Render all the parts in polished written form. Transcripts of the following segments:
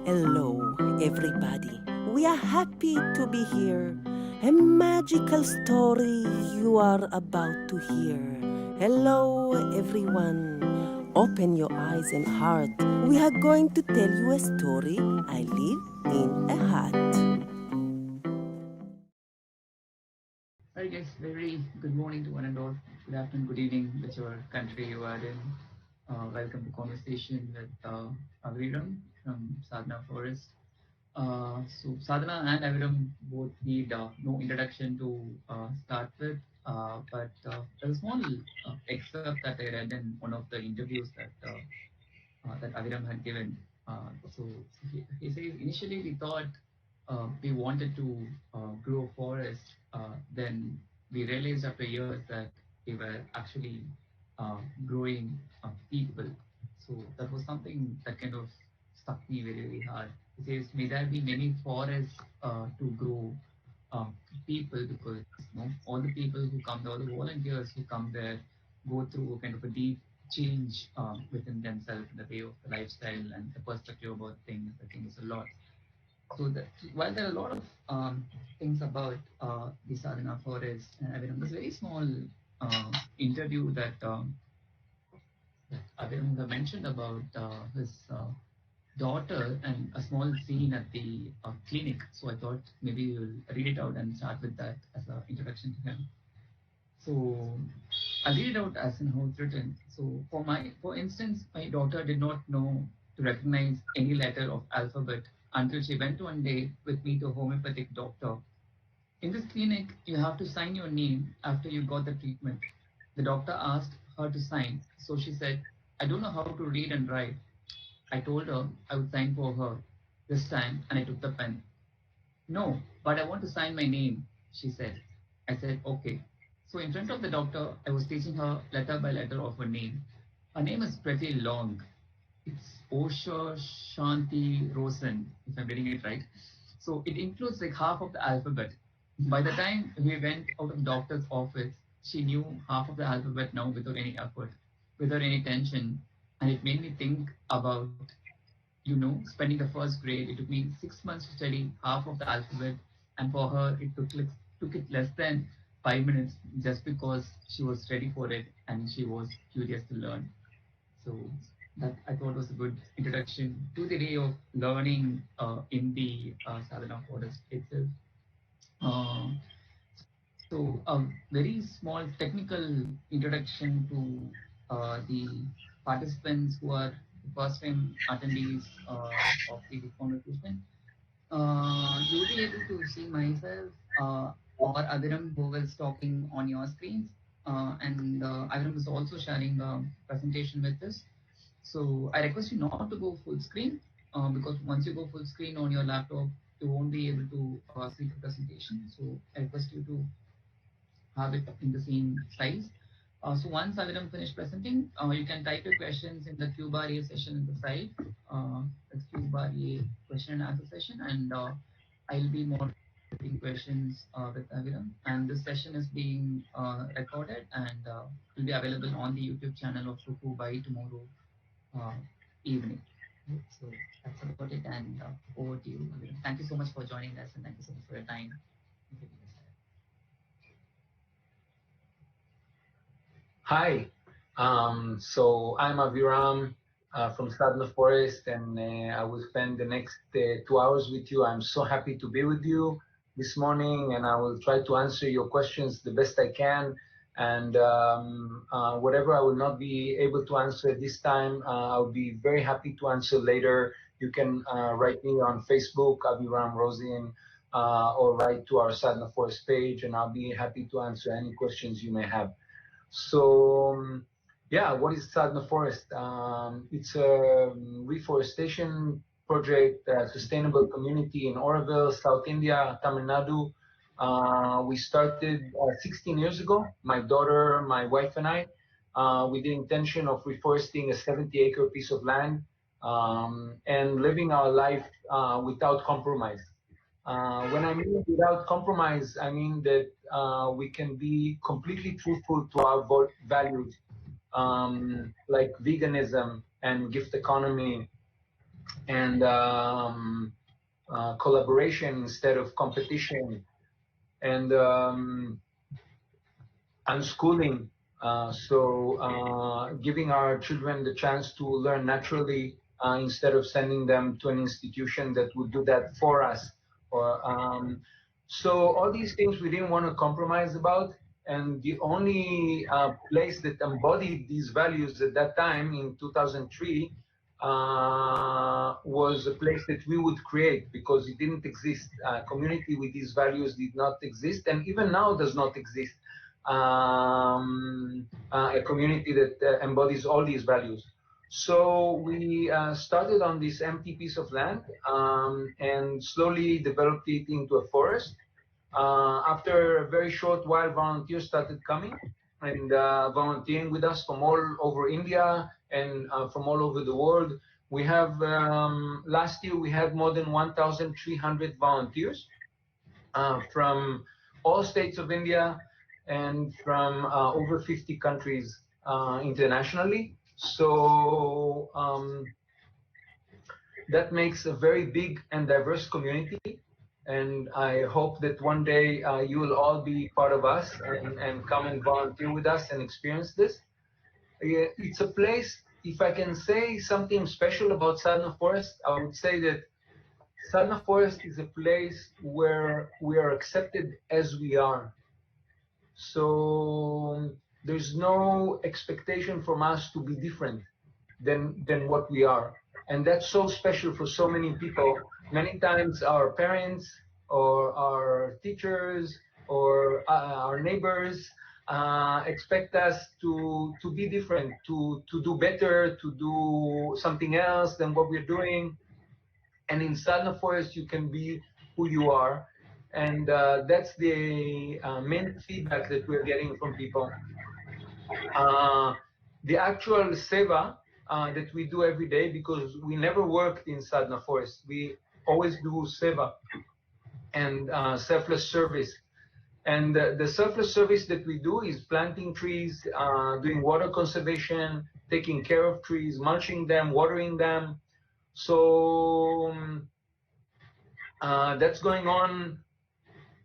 Hello, everybody. We are happy to be here. A magical story you are about to hear. Hello, everyone. Open your eyes and heart. We are going to tell you a story. I live in a hut. Hi guys, very good morning to one and all. Good afternoon, good evening, whichever country you are in. Welcome to conversation with Aviram from Sadhana Forest. So Sadhana and Aviram both need no introduction to start with, but there's a small excerpt that I read in one of the interviews that Aviram had given. So he says initially we thought we wanted to grow a forest. Then we realized after years that we were actually growing people. So that was something that kind of stuck me very, very hard. He says, may there be many forests to grow people because all the people who come there, all the volunteers who come there go through kind of a deep change within themselves in the way of the lifestyle and the perspective about things. I think is a lot. So that while there are a lot of things about the Sadhana forest, and Aviram, this very small interview that Aviram mentioned about his daughter and a small scene at the clinic. So I thought maybe we'll read it out and start with that as an introduction to him. So I'll read it out as in how it's written. So for instance, my daughter did not know to recognize any letter of alphabet until she went one day with me to a homeopathic doctor. In this clinic, you have to sign your name after you got the treatment. The doctor asked her to sign, so she said, I don't know how to read and write. I told her I would sign for her this time, and I took the pen. No, but I want to sign my name, she said. I said, okay. So in front of the doctor, I was teaching her letter by letter of her name. Her name is pretty long. It's Osha Shanti Rosen, if I'm getting it right. So it includes like half of the alphabet. By the time we went out of doctor's office, she knew half of the alphabet now without any effort, without any tension. And it made me think about spending the first grade. It took me 6 months to study half of the alphabet, and for her, took it less than 5 minutes just because she was ready for it and she was curious to learn. So that I thought was a good introduction to the way of learning in the Sadhana Forest itself. Uh, so a very small technical introduction to the participants who are the first time attendees of the conversation. You'll be able to see myself or Aviram who is talking on your screens. And Aviram is also sharing a presentation with us. So I request you not to go full screen because once you go full screen on your laptop, you won't be able to see the presentation. So I request you to have it in the same size. So once Aviram finished presenting, you can type your questions in the Q-bar session in the side. That's Q-bar question and answer session, and I'll be moderating questions with Aviram. And this session is being recorded and will be available on the YouTube channel of Cuckoo by tomorrow uh, evening. Right, so that's about it, and over to you, Aviram. Thank you so much for joining us, and thank you so much for your time. Hi, so I'm Aviram from Sadhana Forest, and I will spend the next 2 hours with you. I'm so happy to be with you this morning, and I will try to answer your questions the best I can. And whatever I will not be able to answer this time, I'll be very happy to answer later. You can write me on Facebook, Aviram Rozin, or write to our Sadhana Forest page, and I'll be happy to answer any questions you may have. So, yeah, what is Sadhana Forest? It's a reforestation project, sustainable community in Auroville, South India, Tamil Nadu. We started 16 years ago, my daughter, my wife, and I, with the intention of reforesting a 70-acre piece of land and living our life without compromise. When I mean without compromise, I mean that we can be completely truthful to our values, like veganism and gift economy and collaboration instead of competition, and unschooling. Giving our children the chance to learn naturally instead of sending them to an institution that would do that for us. So all these things we didn't want to compromise about. And the only place that embodied these values at that time in 2003 was a place that we would create, because it didn't exist. Community with these values did not exist, and even now does not exist. A community that embodies all these values. So we started on this empty piece of land and slowly developed it into a forest. After a very short while, volunteers started coming and volunteering with us from all over India and from all over the world. We have, last year we had more than 1,300 volunteers from all states of India and from over 50 countries internationally. So that makes a very big and diverse community. And I hope that one day you will all be part of us and come and volunteer with us and experience this. It's a place, if I can say something special about Sadhana Forest, I would say that Sadhana Forest is a place where we are accepted as we are. So there's no expectation from us to be different than what we are. And that's so special for so many people. Many times our parents or our teachers or our neighbors expect us to be different, to do better, to do something else than what we're doing. And in Sadhana Forest, you can be who you are. And that's the main feedback that we're getting from people. The actual seva that we do every day, because we never worked in Sadhana Forest. We always do seva and selfless service. And the selfless service that we do is planting trees, doing water conservation, taking care of trees, mulching them, watering them. So that's going on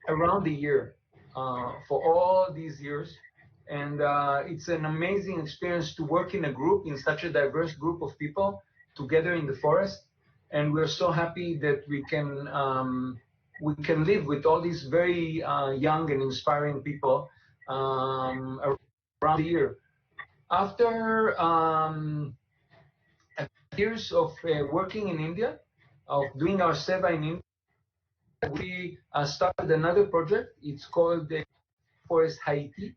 around the year for all these years. And it's an amazing experience to work in a group, in such a diverse group of people together in the forest. And we're so happy that we can live with all these very young and inspiring people around the year. After years of working in India, of doing our seva in India, we started another project. It's called the Forest Haiti,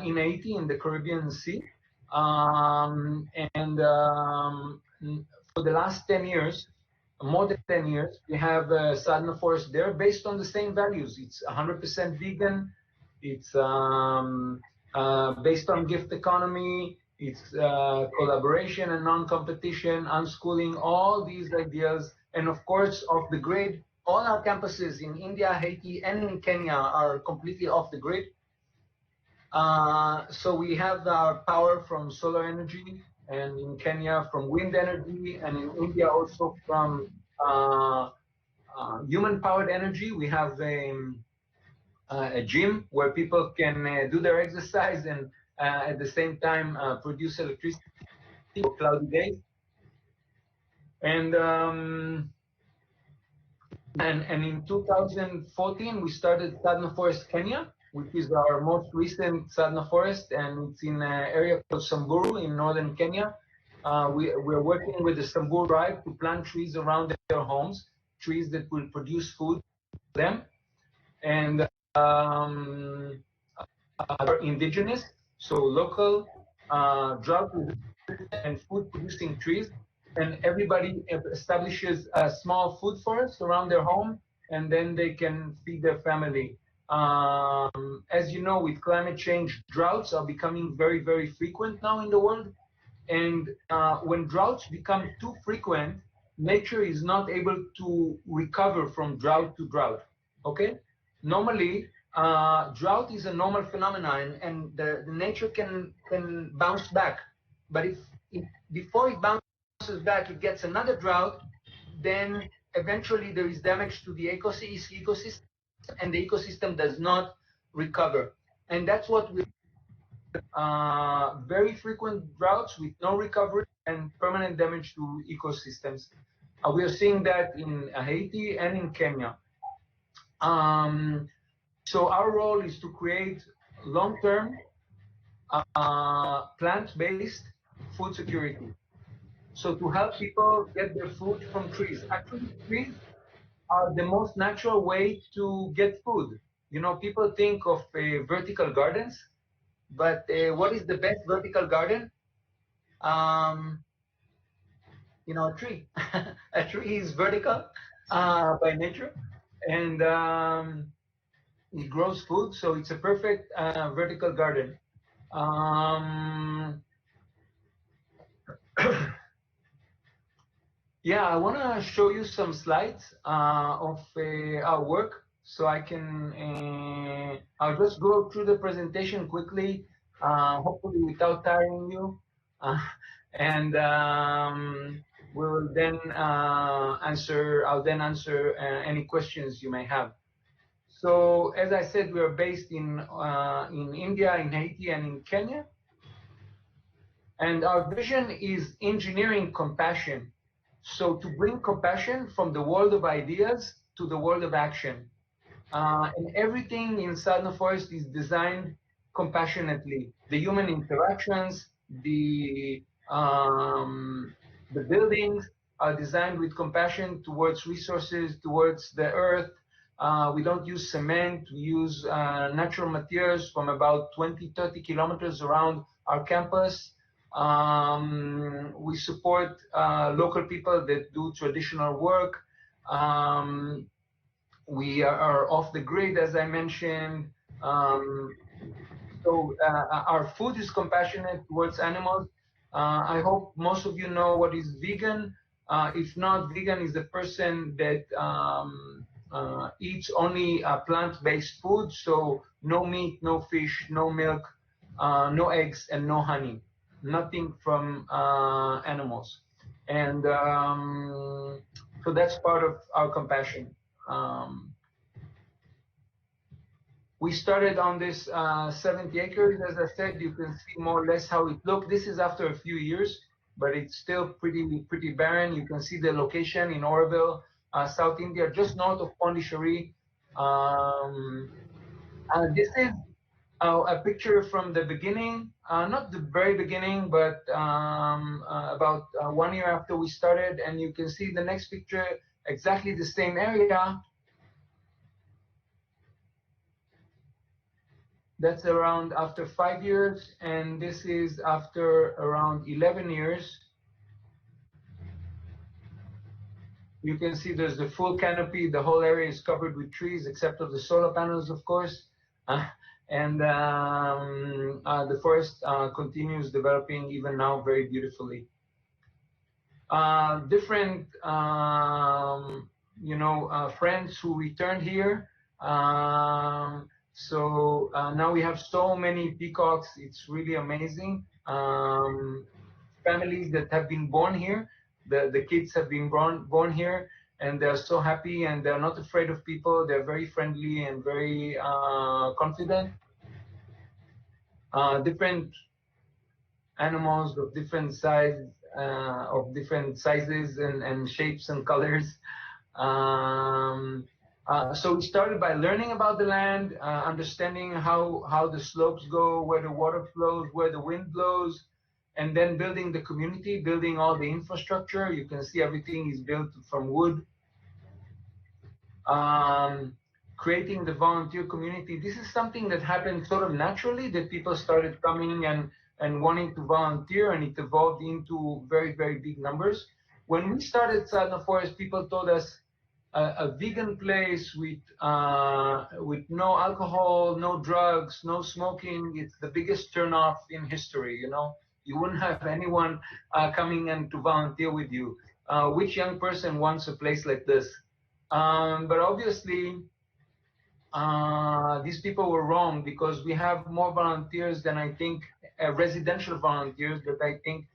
in Haiti, in the Caribbean Sea. For the last 10 years, more than 10 years, we have Sadhana Forest there based on the same values. It's 100% vegan. It's based on gift economy. It's collaboration and non-competition, unschooling, all these ideas. And of course, off the grid. All our campuses in India, Haiti, and in Kenya are completely off the grid. So we have our power from solar energy, and in Kenya from wind energy, and in India also from human-powered energy. We have a gym where people can do their exercise and at the same time produce electricity for cloudy days. And in 2014, we started Sadhana Forest Kenya, which is our most recent Sadhana Forest, and it's in an area called Samburu in northern Kenya. We're working with the Samburu tribe to plant trees around their homes, trees that will produce food for them. And are indigenous, so local, drought and food producing trees. And everybody establishes a small food forest around their home, and then they can feed their family. As you know, with climate change, droughts are becoming very, very frequent now in the world. And when droughts become too frequent, nature is not able to recover from drought to drought, okay? Normally, drought is a normal phenomenon, and the nature can bounce back. But if before it bounces bounces back, it gets another drought, then eventually there is damage to the ecosystem, and the ecosystem does not recover. And that's what we very frequent droughts with no recovery and permanent damage to ecosystems. We are seeing that in Haiti and in Kenya. So our role is to create long-term plant-based food security. So to help people get their food from trees. Actually, trees are the most natural way to get food. You know, people think of vertical gardens, but what is the best vertical garden? You know, a tree. A tree is vertical by nature, and it grows food, so it's a perfect vertical garden. Yeah, I want to show you some slides of our work, so I can, I'll just go through the presentation quickly, hopefully without tiring you, and we will then I'll then answer any questions you may have. So as I said, we are based in India, in Haiti, and in Kenya. And our vision is engineering compassion. So to bring compassion from the world of ideas to the world of action. And everything in Sadhana Forest is designed compassionately. The human interactions, the buildings are designed with compassion towards resources, towards the earth. We don't use cement, we use natural materials from about 20, 30 kilometers around our campus. We support local people that do traditional work. We are off the grid, as I mentioned. So our food is compassionate towards animals. I hope most of you know what is vegan. If not, vegan is the person that eats only plant-based food. So no meat, no fish, no milk, no eggs, and no honey. Nothing from animals. And so that's part of our compassion. We started on this 70 acres. As I said, you can see more or less how it looked. This is after a few years, but it's still pretty barren. You can see the location in Auroville, South India, just north of Pondicherry. This is a picture from the beginning, not the very beginning, but about 1 year after we started. And you can see the next picture, exactly the same area. That's around after 5 years, and this is after around 11 years. You can see there's the full canopy. The whole area is covered with trees, except of the solar panels, of course. And the forest continues developing even now very beautifully. Different, friends who returned here. So now we have so many peacocks. It's really amazing. Families that have been born here, the kids have been born here, and they're so happy, and they're not afraid of people. They're very friendly and very confident. Different animals of different sizes and shapes and colors. So we started by learning about the land, understanding how the slopes go, where the water flows, where the wind blows, and then building the community, building all the infrastructure. You can see everything is built from wood. Creating the volunteer community. This is something that happened sort of naturally, that people started coming and wanting to volunteer, and it evolved into very, very big numbers. When we started Sadhana Forest, people told us a vegan place with no alcohol, no drugs, no smoking, it's the biggest turnoff in history, you know? You wouldn't have anyone coming in to volunteer with you. Which young person wants a place like this? But obviously, these people were wrong, because we have more volunteers than I think, residential volunteers, that I think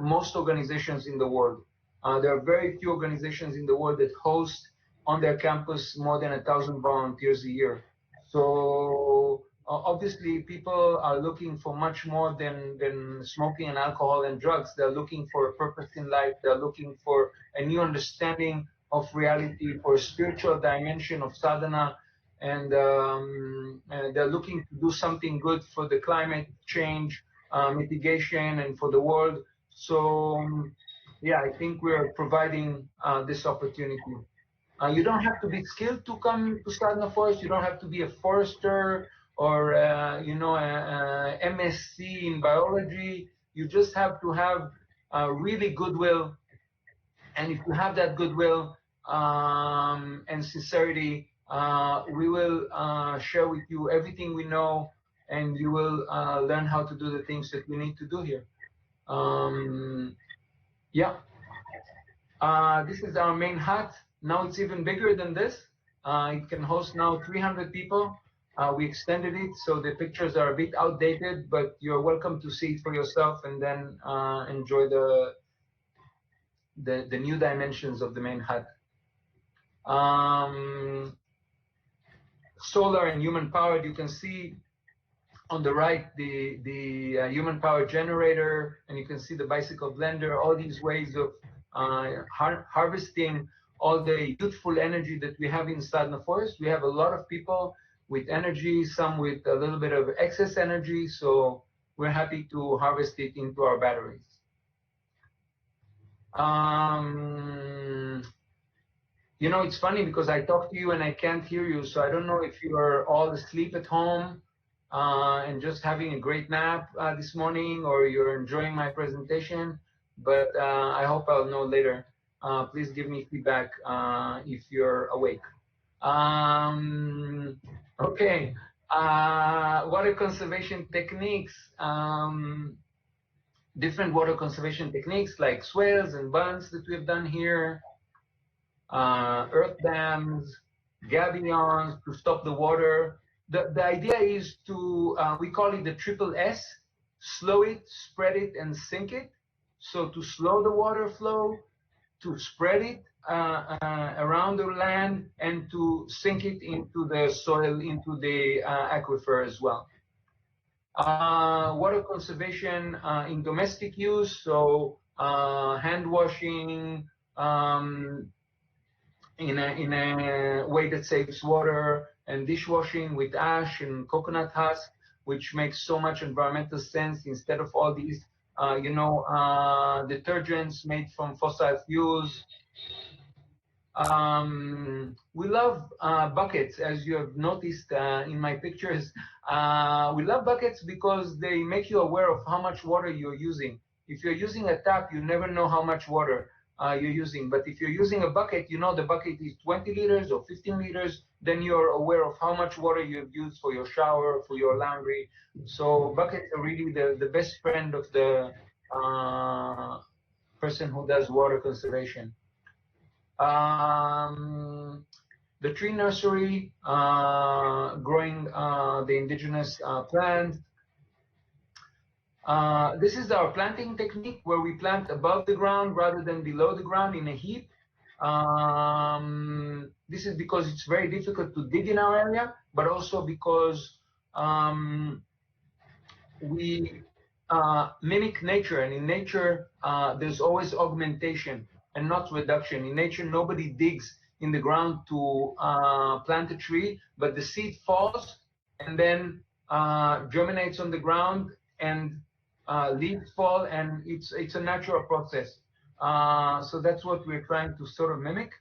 most organizations in the world. There are very few organizations in the world that host on their campus more than 1,000 volunteers a year. So obviously people are looking for much more than smoking and alcohol and drugs. They're looking for a purpose in life. They're looking for a new understanding of reality, for a spiritual dimension of sadhana, and they're looking to do something good for the climate change mitigation and for the world. So yeah, I think we're providing this opportunity. You don't have to be skilled to come to Sadhana Forest. You don't have to be a forester or you know, a MSc in biology. You just have to have really goodwill, and if you have that goodwill and sincerity, we will share with you everything we know, and you will learn how to do the things that we need to do here. Yeah. This is our main hut. Now it's even bigger than this. It can host now 300 people. We extended it, so the pictures are a bit outdated, but you're welcome to see it for yourself and then enjoy the new dimensions of the main hut. Solar and human powered, you can see on the right the human power generator, and you can see the bicycle blender, all these ways of harvesting all the youthful energy that we have in Sadhana Forest. We have a lot of people with energy, some with a little bit of excess energy, so we're happy to harvest it into our batteries. You know, it's funny because I talk to you and I can't hear you, so I don't know if you are all asleep at home and just having a great nap this morning, or you're enjoying my presentation, but I hope I'll know later. Please give me feedback if you're awake. Okay, water conservation techniques. Different water conservation techniques like swales and bunds that we've done here, earth dams, gabions to stop the water. The idea is to, we call it the triple S, slow it, spread it, and sink it. So to slow the water flow, to spread it around the land, and to sink it into the soil, into the aquifer as well. Water conservation in domestic use, so hand washing in a way that saves water, and dishwashing with ash and coconut husk, which makes so much environmental sense instead of all these you know, detergents made from fossil fuels. We love buckets, as you have noticed in my pictures. We love buckets because they make you aware of how much water you're using. If you're using a tap, you never know how much water you're using. But if you're using a bucket, you know the bucket is 20 liters or 15 liters, then you're aware of how much water you've used for your shower, for your laundry. So buckets are really the best friend of the person who does water conservation. The tree nursery, growing the indigenous plants. This is our planting technique, where we plant above the ground rather than below the ground in a heap. This is because it's very difficult to dig in our area, but also because we mimic nature, and in nature there's always augmentation and not reduction. In nature, nobody digs in the ground to plant a tree, but the seed falls and then germinates on the ground, and leaves fall, and it's a natural process. So that's what we're trying to sort of mimic.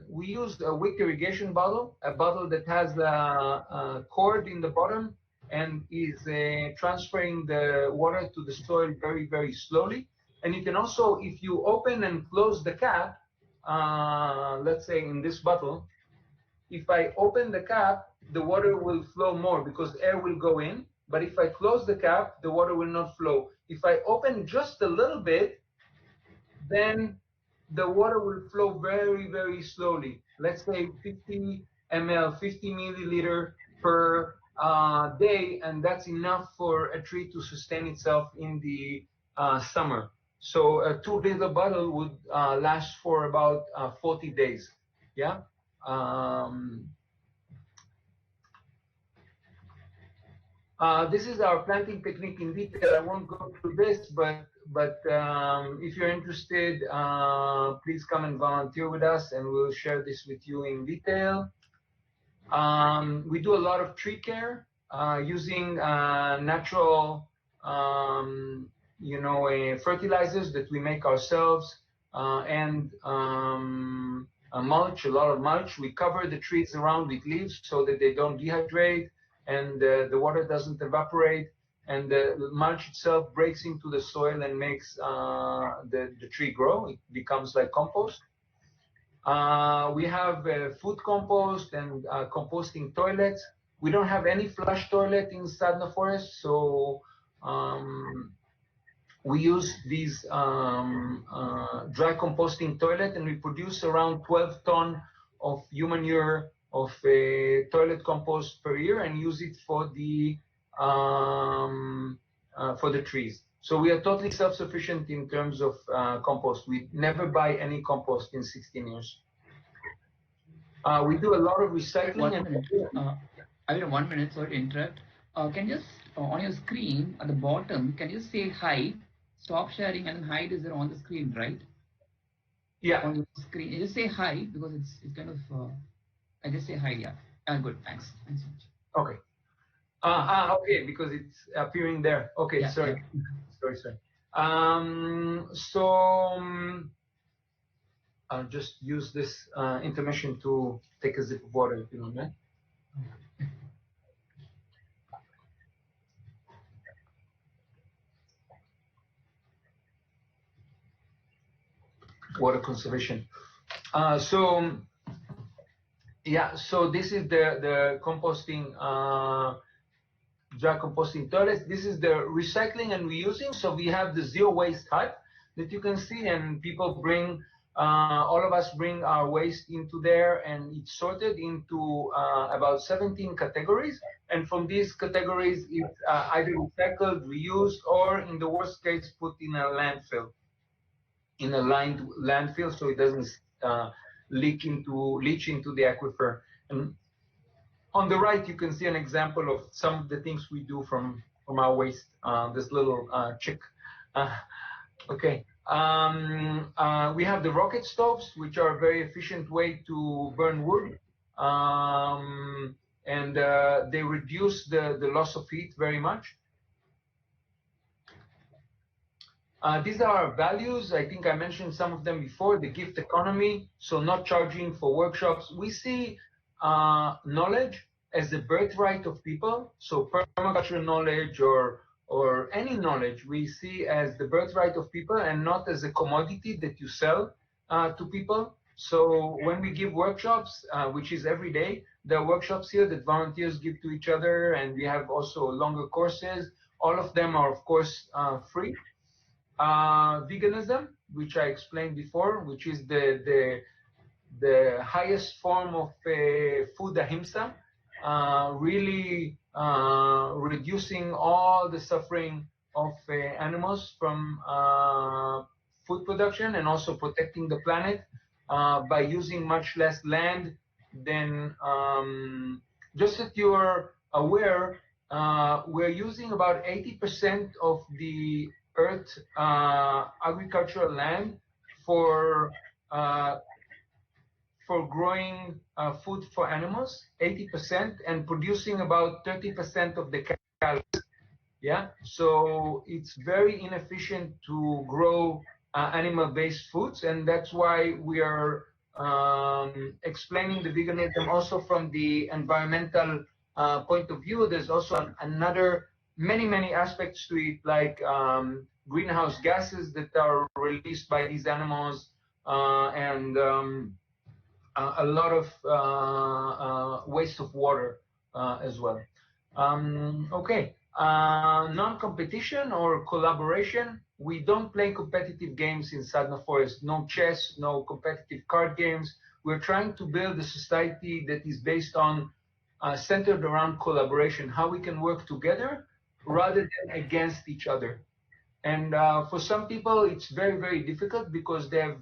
We use a wick irrigation bottle, a bottle that has a cord in the bottom and is transferring the water to the soil very, very slowly. And you can also, if you open and close the cap, let's say in this bottle, if I open the cap, the water will flow more because air will go in. But if I close the cap, the water will not flow. If I open just a little bit, then the water will flow very, very slowly. Let's say 50 ml, 50 milliliter per day, and that's enough for a tree to sustain itself in the summer. So a 2-liter bottle would last for about 40 days. Yeah. This is our planting technique in detail. I won't go through this, but if you're interested, please come and volunteer with us, and we'll share this with you in detail. We do a lot of tree care using natural, fertilizers that we make ourselves, and mulch, a lot of mulch. We cover the trees around with leaves so that they don't dehydrate and the water doesn't evaporate, and the mulch itself breaks into the soil and makes the tree grow. It becomes like compost. We have food compost and composting toilets. We don't have any flush toilet in Sadhana Forest, so we use these dry composting toilet, and we produce around 12 tons of human manure of toilet compost per year, and use it for the trees. So we are totally self-sufficient in terms of compost. We never buy any compost in 16 years. We do a lot of recycling. 1 minute. I mean, 1 minute, sorry to interrupt. Can you just, on your screen at the bottom, can you say hide, stop sharing, and hide is there on the screen, right? Yeah. On your screen. You just say hide because it's kind of, I just say hide, yeah. Good, thanks. Thanks so much. Okay. Okay, because it's appearing there. Okay, yeah, sorry. Yeah. Sorry. I'll just use this intermission to take a sip of water, if you don't mind. Water conservation. So this is the composting, dry composting toilets. This is the recycling and reusing. So we have the zero waste hut that you can see, and people bring, all of us bring our waste into there, and it's sorted into about 17 categories. And from these categories, it's either recycled, reused, or in the worst case, put in a landfill, in a lined landfill, so it doesn't leach into the aquifer. And on the right, you can see an example of some of the things we do from our waste. This little chick. Okay. We have the rocket stoves, which are a very efficient way to burn wood, and they reduce the loss of heat very much. These are our values. I think I mentioned some of them before. The gift economy, so not charging for workshops. We see knowledge as a birthright of people. So permaculture knowledge or any knowledge we see as the birthright of people, and not as a commodity that you sell to people. So when we give workshops, which is every day, there are workshops here that volunteers give to each other, and we have also longer courses. All of them are, of course, free. Veganism, which I explained before, which is the highest form of food ahimsa, really reducing all the suffering of animals from food production, and also protecting the planet by using much less land than, just that you're aware, we're using about 80% of the Earth agricultural land for growing food for animals, 80%, and producing about 30% of the calories. Yeah, so it's very inefficient to grow animal-based foods, and that's why we are explaining the veganism also from the environmental point of view. There's also another many aspects to it, like greenhouse gases that are released by these animals, and a lot of waste of water as well. Okay, non-competition or collaboration. We don't play competitive games in Sadhana Forest. No chess, no competitive card games. We're trying to build a society that is based on centered around collaboration, how we can work together rather than against each other. And for some people, it's very, very difficult because they've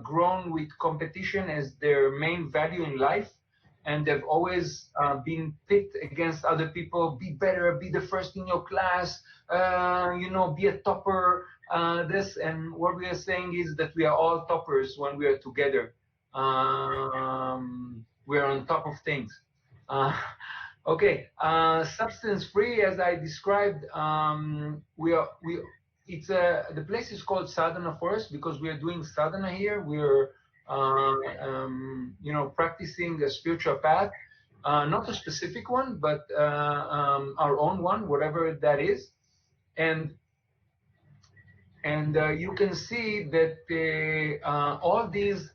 grown with competition as their main value in life. And they've always been pit against other people, be better, be the first in your class, be a topper, this. And what we are saying is that we are all toppers when we are together. We're on top of things. Okay, substance-free, as I described, the place is called Sadhana Forest because we are doing sadhana here. We're practicing a spiritual path, not a specific one, but our own one, whatever that is. And you can see that all these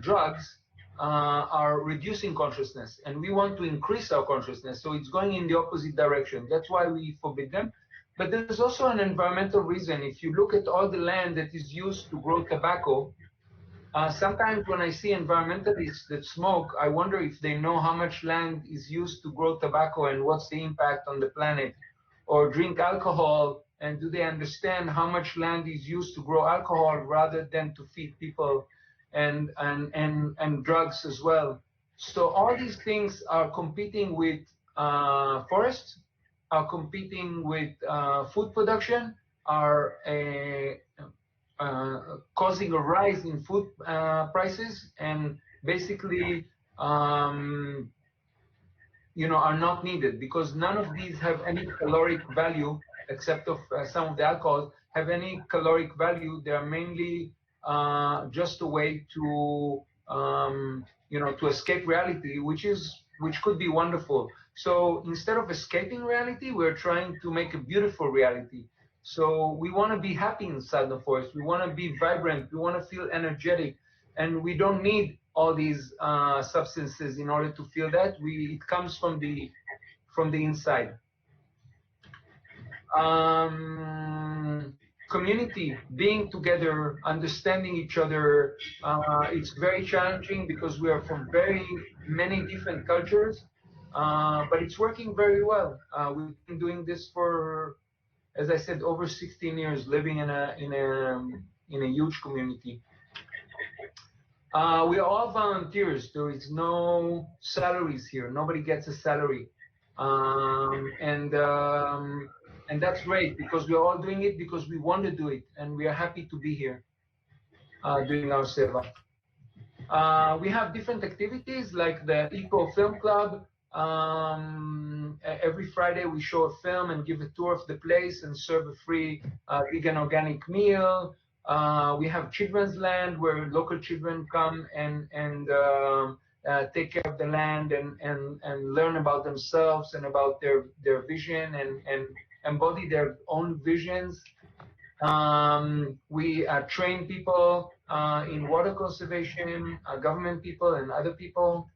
drugs are reducing consciousness, and we want to increase our consciousness. So it's going in the opposite direction. That's why we forbid them. But there's also an environmental reason. If you look at all the land that is used to grow tobacco, sometimes when I see environmentalists that smoke, I wonder if they know how much land is used to grow tobacco and what's the impact on the planet. Or drink alcohol, and do they understand how much land is used to grow alcohol rather than to feed people and drugs as well. So all these things are competing with forests, are competing with food production, are causing a rise in food prices, and basically are not needed because none of these have any caloric value except of some of the alcohols have any caloric value. They are mainly just a way to to escape reality, which could be wonderful. So instead of escaping reality, we're trying to make a beautiful reality. So we want to be happy inside the forest. We want to be vibrant. We want to feel energetic, and we don't need all these substances in order to feel that. It comes from the inside. Community, being together, understanding each other. It's very challenging because we are from very many different cultures, but it's working very well. We've been doing this for, as I said, over 16 years, living in a huge community. We are all volunteers. There is no salaries here. Nobody gets a salary, and that's great because we are all doing it because we want to do it, and we are happy to be here doing our seva. We have different activities like the Eco Film Club. Every Friday we show a film and give a tour of the place and serve a free vegan organic meal. We have Children's Land where local children come and take care of the land and learn about themselves and about their vision and embody their own visions. We train people in water conservation, government people and other people.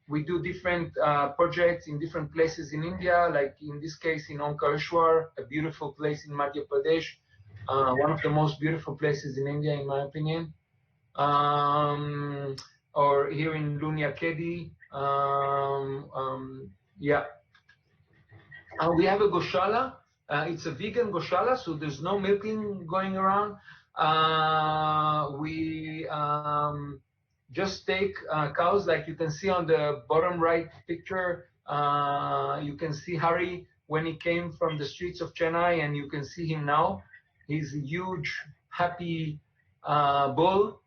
We do different projects in different places in India, like in this case in Omkareshwar, a beautiful place in Madhya Pradesh, one of the most beautiful places in India, in my opinion. Or here in Lunia Kedi. Yeah. We have a goshala. It's a vegan goshala, so there's no milking going around. We just take cows, like you can see on the bottom right picture. You can see Hari when he came from the streets of Chennai, and you can see him now. He's a huge, happy bull.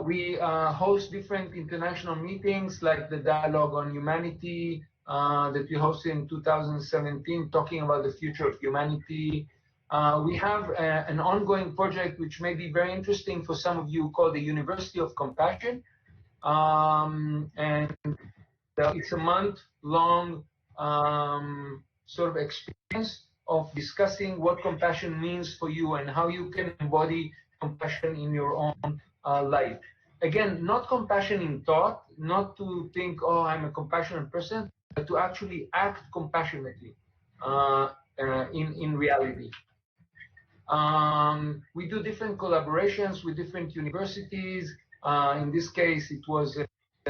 We host different international meetings like the Dialogue on Humanity that we hosted in 2017, talking about the future of humanity. We have an ongoing project which may be very interesting for some of you called the University of Compassion. And it's a month-long sort of experience of discussing what compassion means for you and how you can embody compassion in your own life. Again, not compassion in thought, not to think, oh, I'm a compassionate person, but to actually act compassionately in reality. We do different collaborations with different universities. In this case, it was a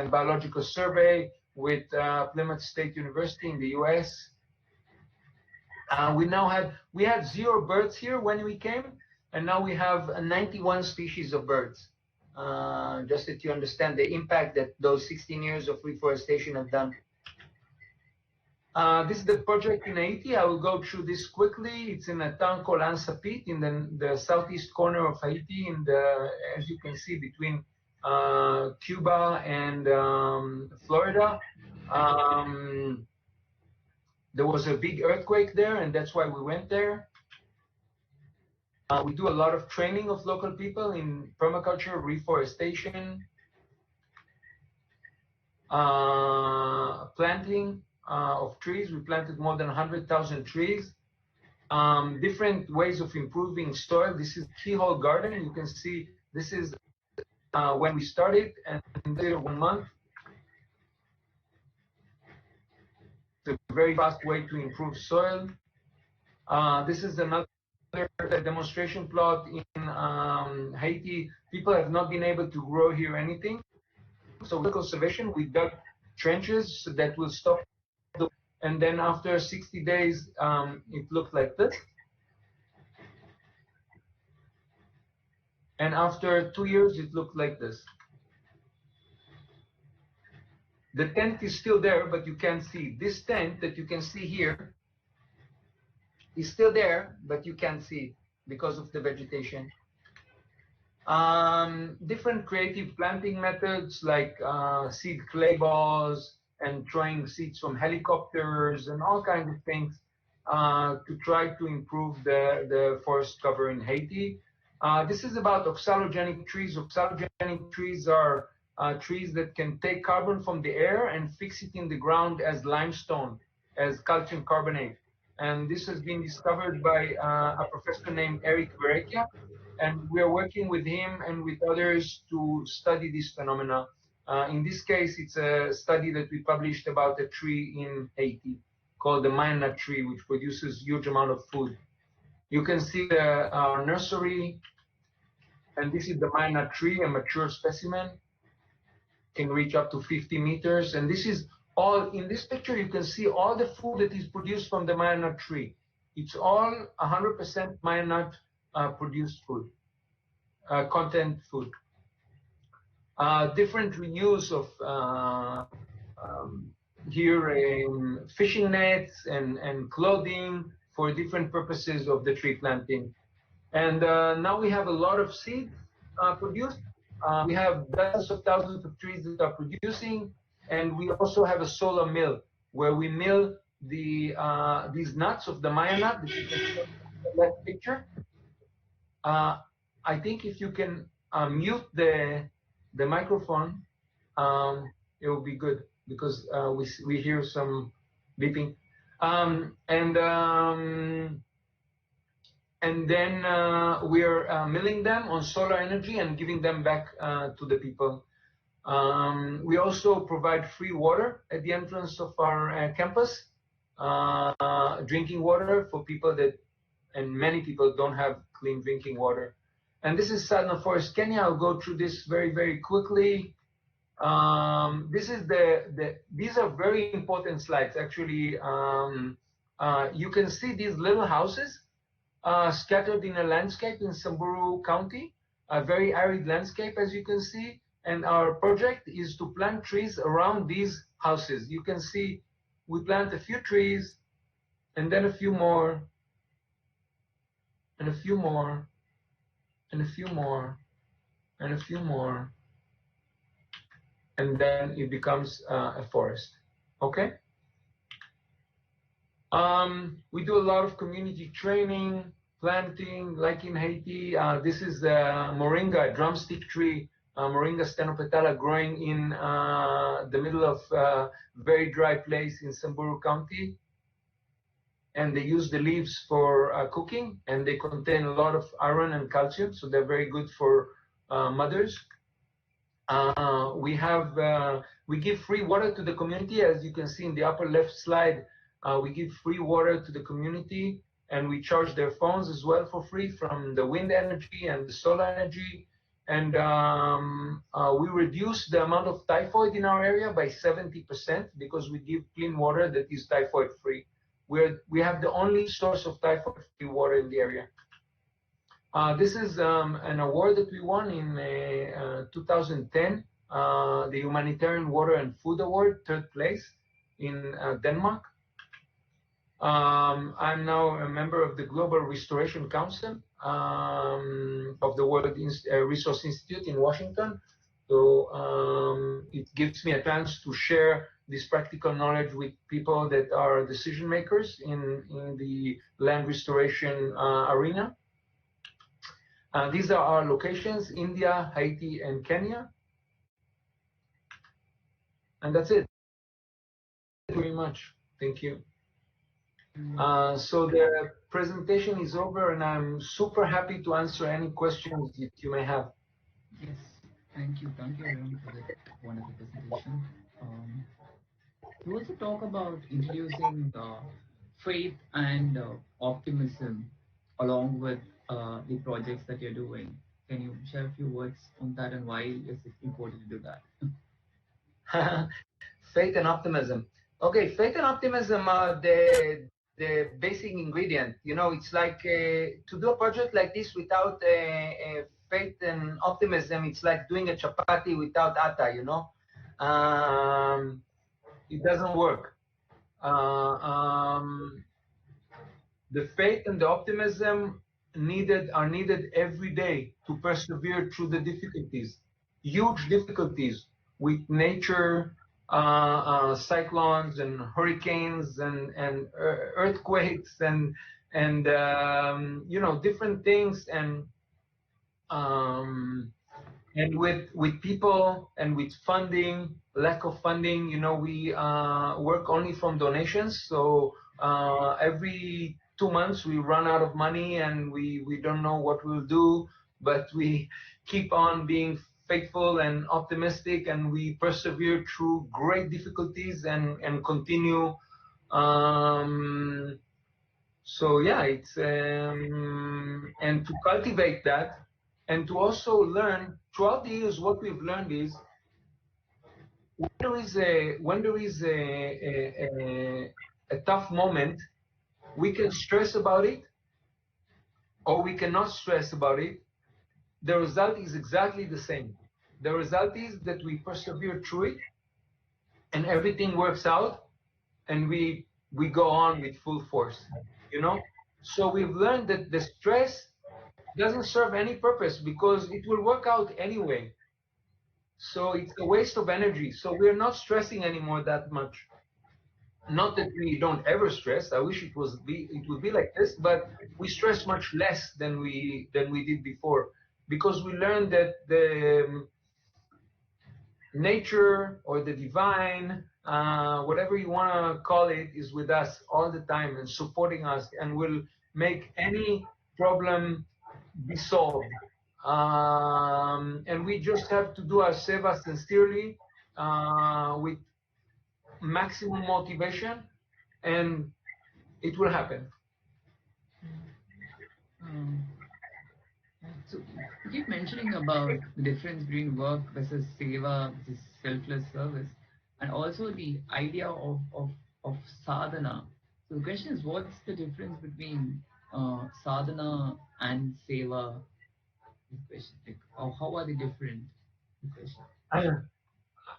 biological survey with Plymouth State University in the US. We had 0 birds here when we came, and now we have 91 species of birds. Just that you understand the impact that those 16 years of reforestation have done. This is the project in Haiti. I will go through this quickly. It's in a town called Ansapit in the southeast corner of Haiti, as you can see, between Cuba and Florida. There was a big earthquake there, and that's why we went there. We do a lot of training of local people in permaculture, reforestation, planting of trees. We planted more than 100,000 trees. Different ways of improving soil. This is keyhole garden. You can see this is when we started, and there 1 month. It's a very fast way to improve soil. This is another demonstration plot in Haiti. People have not been able to grow here anything. So with conservation, we dug trenches that will stop and then after 60 days, it looked like this. And after 2 years, it looked like this. The tent is still there, but you can't see. This tent that you can see here is still there, but you can't see it because of the vegetation. Different creative planting methods like seed clay balls and throwing seeds from helicopters and all kinds of things to try to improve the forest cover in Haiti. This is about oxalogenic trees. Oxalogenic trees are trees that can take carbon from the air and fix it in the ground as limestone, as calcium carbonate. And this has been discovered by a professor named Eric Verrecchia. And we are working with him and with others to study this phenomena. In this case, it's a study that we published about a tree in Haiti called the Mayana tree, which produces huge amount of food. You can see our nursery, and this is the Mayana tree, a mature specimen. Can reach up to 50 meters. And this is all, in this picture, you can see all the food that is produced from the Mayana tree. It's all 100% Mayana produced food, content food. Different reuse of fishing nets and clothing for different purposes of the tree planting. And now we have a lot of seeds produced. We have dozens of thousands of trees that are producing, and we also have a solar mill where we mill these nuts of the Maya nut that you can see in the left picture. I think if you can mute the microphone, it will be good because we hear some beeping. And then we are milling them on solar energy and giving them back to the people. We also provide free water at the entrance of our campus, drinking water for people and many people don't have clean drinking water. And this is Sadhana Forest, Kenya. I'll go through this very, very quickly. This is these are very important slides. Actually, you can see these little houses scattered in a landscape in Samburu County, a very arid landscape, as you can see. And our project is to plant trees around these houses. You can see we plant a few trees, and then a few more, and a few more, and a few more, and a few more. And then it becomes a forest, okay? We do a lot of community training, planting, like in Haiti. This is the moringa, drumstick tree, Moringa stenopetala, growing in the middle of a very dry place in Samburu County. And they use the leaves for cooking, and they contain a lot of iron and calcium, so they're very good for mothers. We give free water to the community, as you can see in the upper left slide. We give free water to the community, and we charge their phones as well for free from the wind energy and the solar energy. And we reduce the amount of typhoid in our area by 70% because we give clean water that is typhoid free. We have the only source of typhoid free water in the area. This is an award that we won in 2010, the Humanitarian Water and Food Award, third place in Denmark. I'm now a member of the Global Restoration Council of the World Resource Institute in Washington. So it gives me a chance to share this practical knowledge with people that are decision makers in the land restoration arena. These are our locations: India, Haiti, and Kenya. And that's it. Thank you very much. Thank you. So the presentation is over, and I'm super happy to answer any questions that you may have. Yes, thank you, Aviram, for that wonderful presentation. You also talk about introducing faith and optimism along with the projects that you're doing. Can you share a few words on that and why is it important to do that? Faith and optimism. Okay, faith and optimism are the basic ingredient. You know, it's like to do a project like this without faith and optimism, it's like doing a chapati without atta, you know. It doesn't work. The faith and the optimism are needed every day to persevere through the difficulties, huge difficulties with nature, cyclones and hurricanes and earthquakes and you know, different things, and with people and with funding, lack of funding. You know, we work only from donations, so every 2 months we run out of money and we don't know what we'll do, but we keep on being faithful and optimistic, and we persevere through great difficulties and continue. So yeah, it's and to cultivate that, and to also learn throughout the years. What we've learned is when there is a tough moment, we can stress about it, or we cannot stress about it. The result is exactly the same. The result is that we persevere through it, and everything works out, and we go on with full force, you know. So we've learned that the stress doesn't serve any purpose because it will work out anyway. So it's a waste of energy. So we're not stressing anymore that much. Not that we don't ever stress. I wish it would be like this, but we stress much less than we did before, because we learned that the nature or the divine, whatever you want to call it, is with us all the time and supporting us, and will make any problem be solved. And we just have to do our seva sincerely, with maximum motivation, and it will happen. So you keep mentioning about the difference between work versus seva, which is selfless service, and also the idea of sadhana. So the question is, what's the difference between sadhana and seva? Like, how are they different?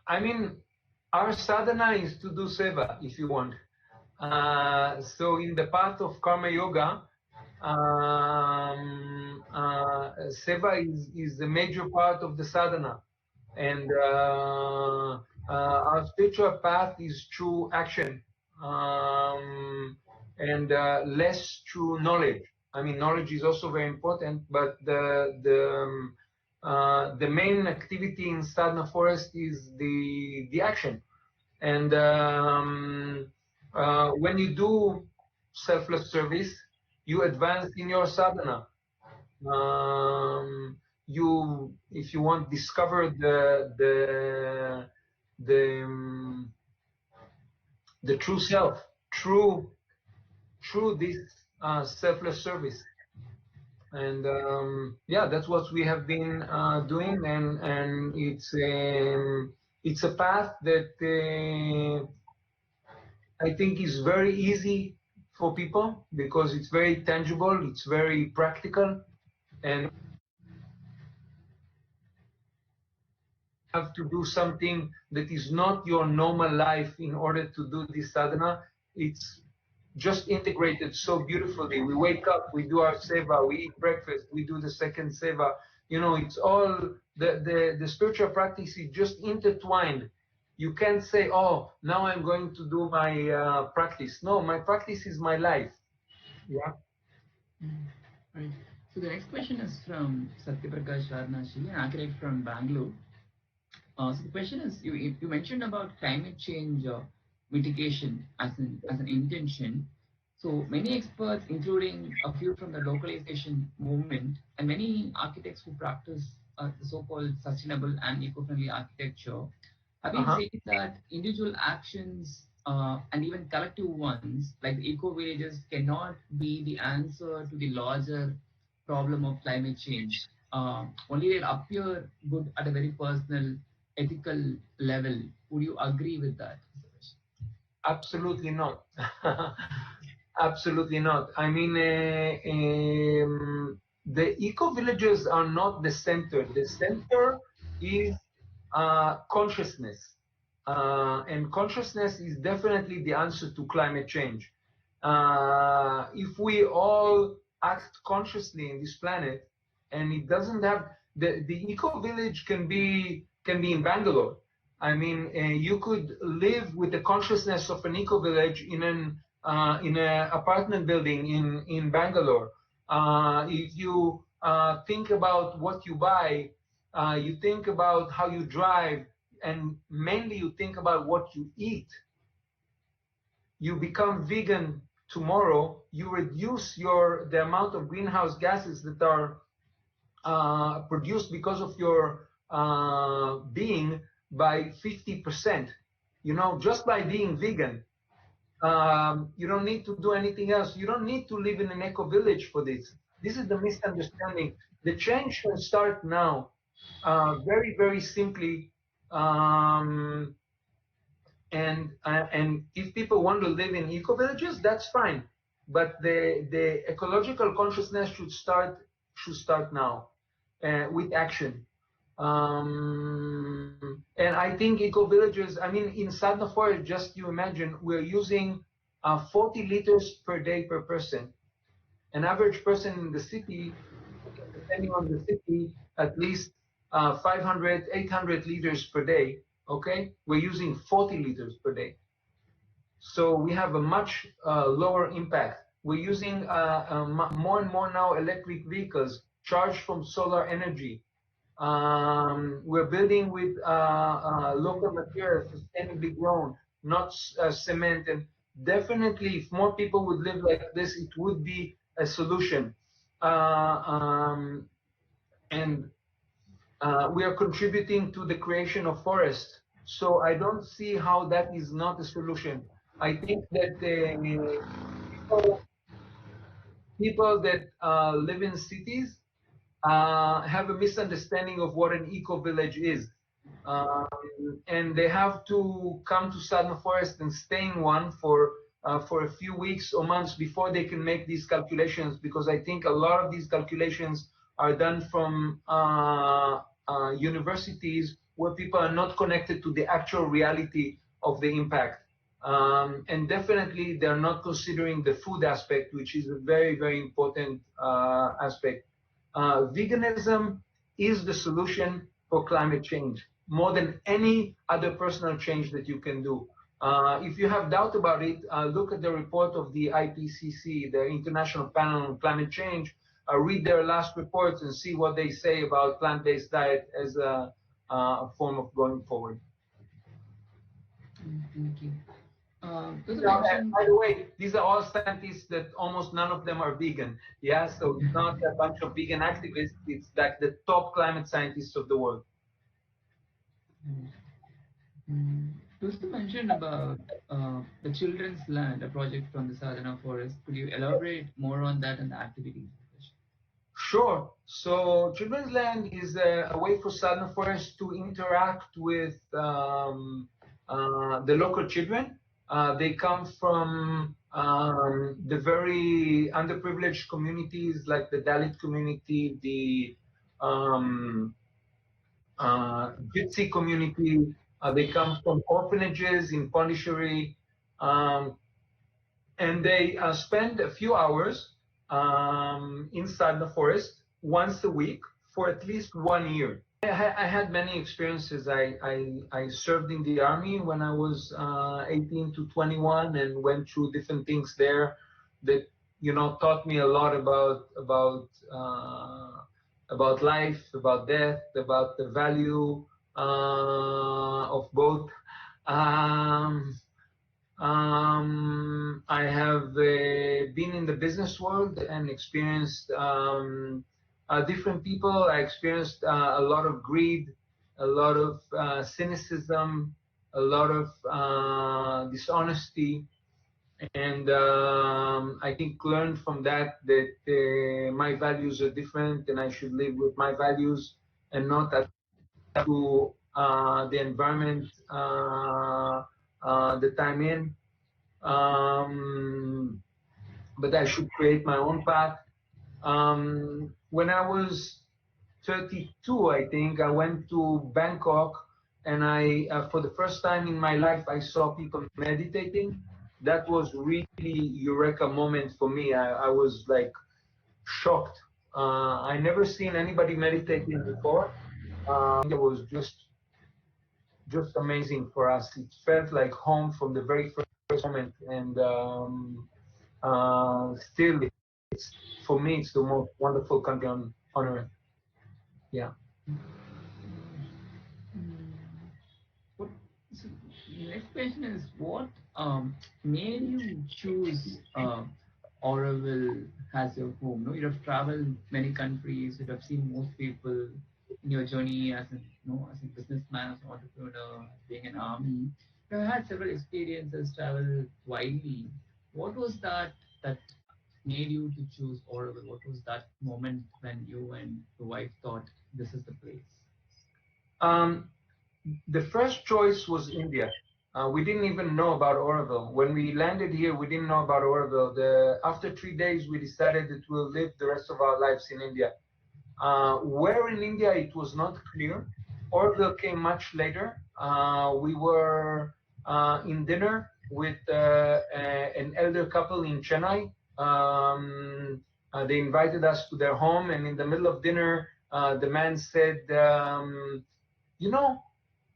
I mean, our sadhana is to do seva, if you want. So in the path of karma yoga, seva is a major part of the sadhana, and our spiritual path is through action, and less through knowledge. I mean, knowledge is also very important, but the main activity in Sadhana Forest is the action. And when you do selfless service, you advance in your sadhana. You, if you want, discover the true self, through this selfless service. And yeah, that's what we have been doing, and it's a path that I think is very easy for people because it's very tangible, it's very practical, and have to do something that is not your normal life in order to do this sadhana. It's just integrated so beautifully. We wake up, we do our seva, we eat breakfast, we do the second seva. You know, it's all the spiritual practice is just intertwined. You can't say, oh, now I'm going to do my practice. No, my practice is my life. Yeah. Right. So the next question is from Satyaprakash Varnashi, an architect from Bangalore. So the question is, you mentioned about climate change mitigation as an intention. So many experts, including a few from the localization movement, and many architects who practice the so-called sustainable and eco-friendly architecture, have been saying that individual actions and even collective ones, like the eco-villages, cannot be the answer to the larger problem of climate change. Only they'll appear good at a very personal, ethical level. Would you agree with that? Absolutely not. Absolutely not. I mean, the eco villages are not the center. The center is consciousness. And consciousness is definitely the answer to climate change. If we all act consciously in this planet, and it doesn't have the eco village can be in Bangalore. I mean, you could live with the consciousness of an eco village in an apartment building in Bangalore. If you think about what you buy, you think about how you drive, and mainly you think about what you eat. You become vegan tomorrow. You reduce the amount of greenhouse gases that are produced because of your being by 50%. You know, just by being vegan. You don't need to do anything else. You don't need to live in an eco village for this. This is the misunderstanding. The change can start now, very, very simply. And if people want to live in eco villages, that's fine. But the ecological consciousness should start now with action. And I think eco villages, I mean, in Sadhana Forest, just you imagine, we're using 40 liters per day per person. An average person in the city, depending on the city, at least 500, 800 liters per day. Okay, we're using 40 liters per day. So we have a much lower impact. We're using more and more now electric vehicles charged from solar energy. We're building with local materials, sustainably grown, not cement. And definitely, if more people would live like this, it would be a solution. And we are contributing to the creation of forests. So I don't see how that is not a solution. I think that people that live in cities have a misunderstanding of what an eco village is. And they have to come to Sadhana Forest and stay in one for a few weeks or months before they can make these calculations, because I think a lot of these calculations are done from universities where people are not connected to the actual reality of the impact. And definitely they're not considering the food aspect, which is a very, very important aspect. Veganism is the solution for climate change, more than any other personal change that you can do. If you have doubt about it, look at the report of the IPCC, the International Panel on Climate Change. Read their last reports and see what they say about plant-based diet as a form of going forward. Thank you. By the way, these are all scientists that almost none of them are vegan. Yeah, so it's not a bunch of vegan activists. It's like the top climate scientists of the world. You also mentioned about the children's land, a project from the Sadhana Forest. Could you elaborate more on that and the activities? Sure. So Children's Land is a way for Sadhana Forest to interact with the local children. They come from the very underprivileged communities like the Dalit community, the um, Gypsy community. They come from orphanages in Pondicherry. Um, and they spend a few hours inside the forest once a week for at least 1 year. I had many experiences. I served in the army when I was 18 to 21 and went through different things there that taught me a lot about life, about death, about the value of both. Um, I have been in the business world and experienced different people. I experienced a lot of greed, a lot of cynicism, a lot of dishonesty, and I think learned from that my values are different, and I should live with my values and not to the environment that I'm in. But I should create my own path. When I was 32, I think, I went to Bangkok, and for the first time in my life, I saw people meditating. That was really eureka moment for me. I was like shocked. I never seen anybody meditating before. It was just amazing for us. It felt like home from the very first moment, and still, for me, it's the most wonderful country on earth. Yeah. What, so next question is what made you choose Auroville as your home? No, you have traveled many countries. You have seen most people in your journey as as a businessman, as an entrepreneur, as being an army. You have had several experiences, traveled widely. What was that made you to choose Auroville? What was that moment when you and your wife thought this is the place? Um, the first choice was India. We didn't even know about Auroville. When we landed here, we didn't know about Auroville. After 3 days, we decided that we'll live the rest of our lives in India. Where in India, it was not clear. Auroville came much later. We were in dinner with an elder couple in Chennai. They invited us to their home, and in the middle of dinner, the man said, you know,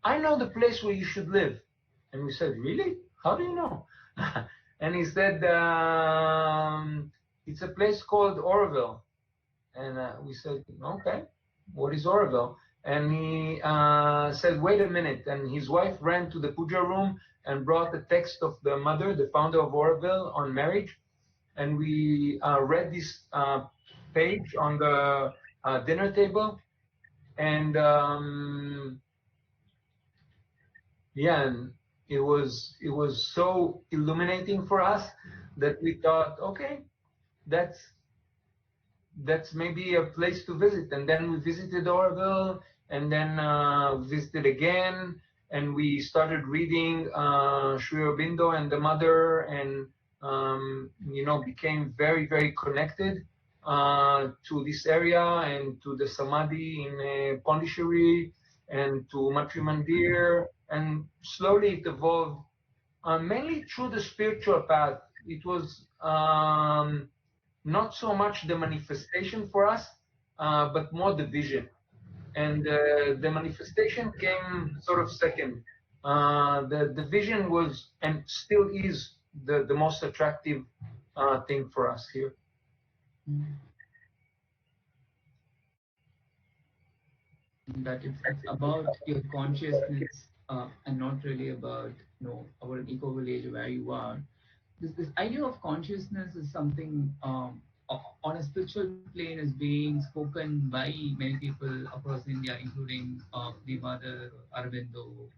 I know the place where you should live. And we said, really? How do you know? And he said, it's a place called Auroville. And we said, okay, what is Auroville? And he said, wait a minute. And his wife ran to the puja room and brought the text of the mother, the founder of Auroville, on marriage. And we read this page on the dinner table. And yeah, and it was so illuminating for us that we thought, okay, that's maybe a place to visit. And then we visited Auroville, and then visited again, and we started reading Sri Aurobindo and the Mother, and became very, very connected to this area and to the Samadhi in Pondicherry and to Matri Mandir, and slowly it evolved, mainly through the spiritual path. It was not so much the manifestation for us, but more the vision. And the manifestation came sort of second. The vision was and still is the most attractive thing for us here. That it's about your consciousness and not really about our eco village where you are. This idea of consciousness is something on a spiritual plane is being spoken by many people across India, including the Mother Aurobindo,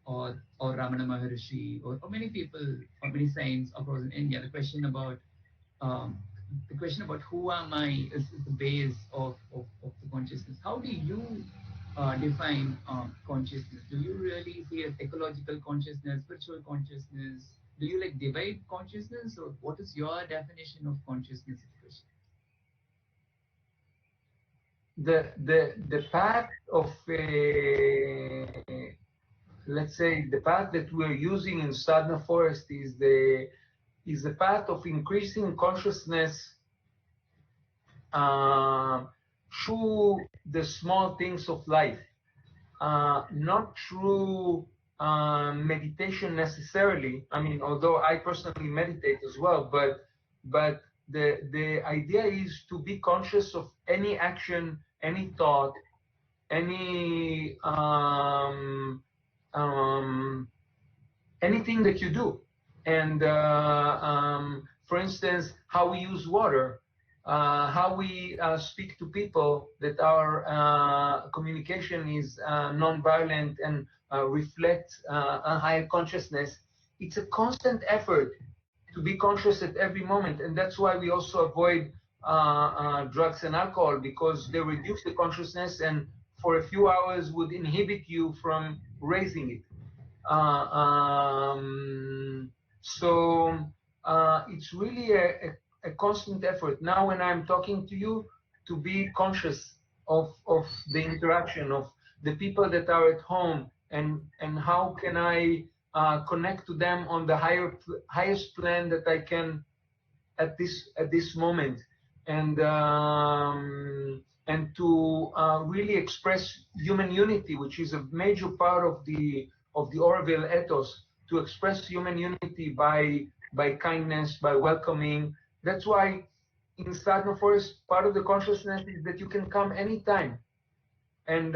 or Ramana Maharshi, or many people, or many saints across in India. Um, the question about who am I is the base of the consciousness. How do you define consciousness? Do you really see it ecological consciousness, spiritual consciousness? Do you like divide consciousness, or what is your definition of consciousness? The path of let's say the path that we're using in Sadhana Forest is the path of increasing consciousness through the small things of life, not through meditation necessarily. I mean, although I personally meditate as well, but the idea is to be conscious of any action, any thought, any anything that you do. And for instance, how we use water, how we speak to people, that our communication is non-violent and reflects a higher consciousness. It's a constant effort to be conscious at every moment, and that's why we also avoid drugs and alcohol, because they reduce the consciousness and for a few hours would inhibit you from raising it. So it's really a constant effort. Now when I'm talking to you, to be conscious of the interaction of the people that are at home, and how can I connect to them on the highest plan that I can at this moment, and to really express human unity, which is a major part of the Auroville ethos, to express human unity by kindness, by welcoming. That's why in Sadhana Forest, part of the consciousness is that you can come anytime, and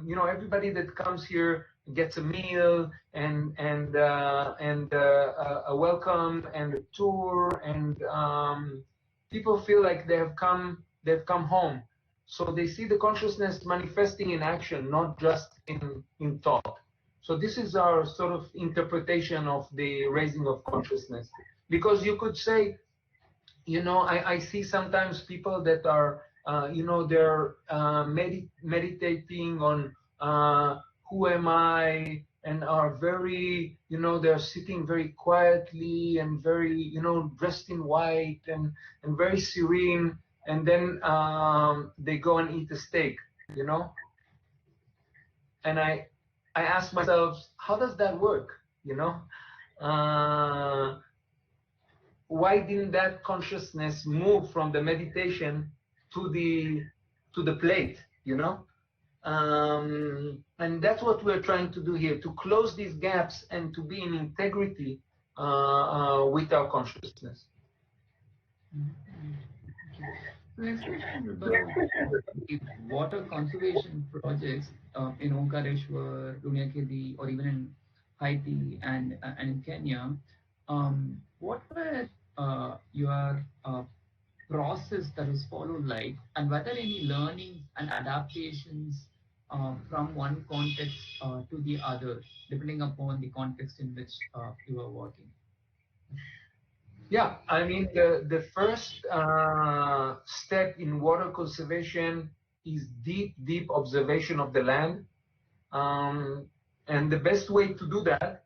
you know, everybody that comes here gets a meal and a welcome and a tour, and people feel like they've come home. So they see the consciousness manifesting in action, not just in thought. So this is our sort of interpretation of the raising of consciousness. Because you could say, you know, I see sometimes people that are, you know, they're meditating on who am I, and are very, you know, they're sitting very quietly and very, you know, dressed in white and very serene, and then they go and eat a steak, you know. And I ask myself, how does that work, you know? Why didn't that consciousness move from the meditation to the plate, you know? And that's what we're trying to do here, to close these gaps and to be in integrity with our consciousness. Next question is about the water conservation projects in Omkareshwar, Dunyakhedi, or even in Haiti and in Kenya. What were your process that was followed like, and were there any learnings and adaptations from one context to the other, depending upon the context in which you were working? Yeah, I mean, the first step in water conservation is deep observation of the land. And the best way to do that,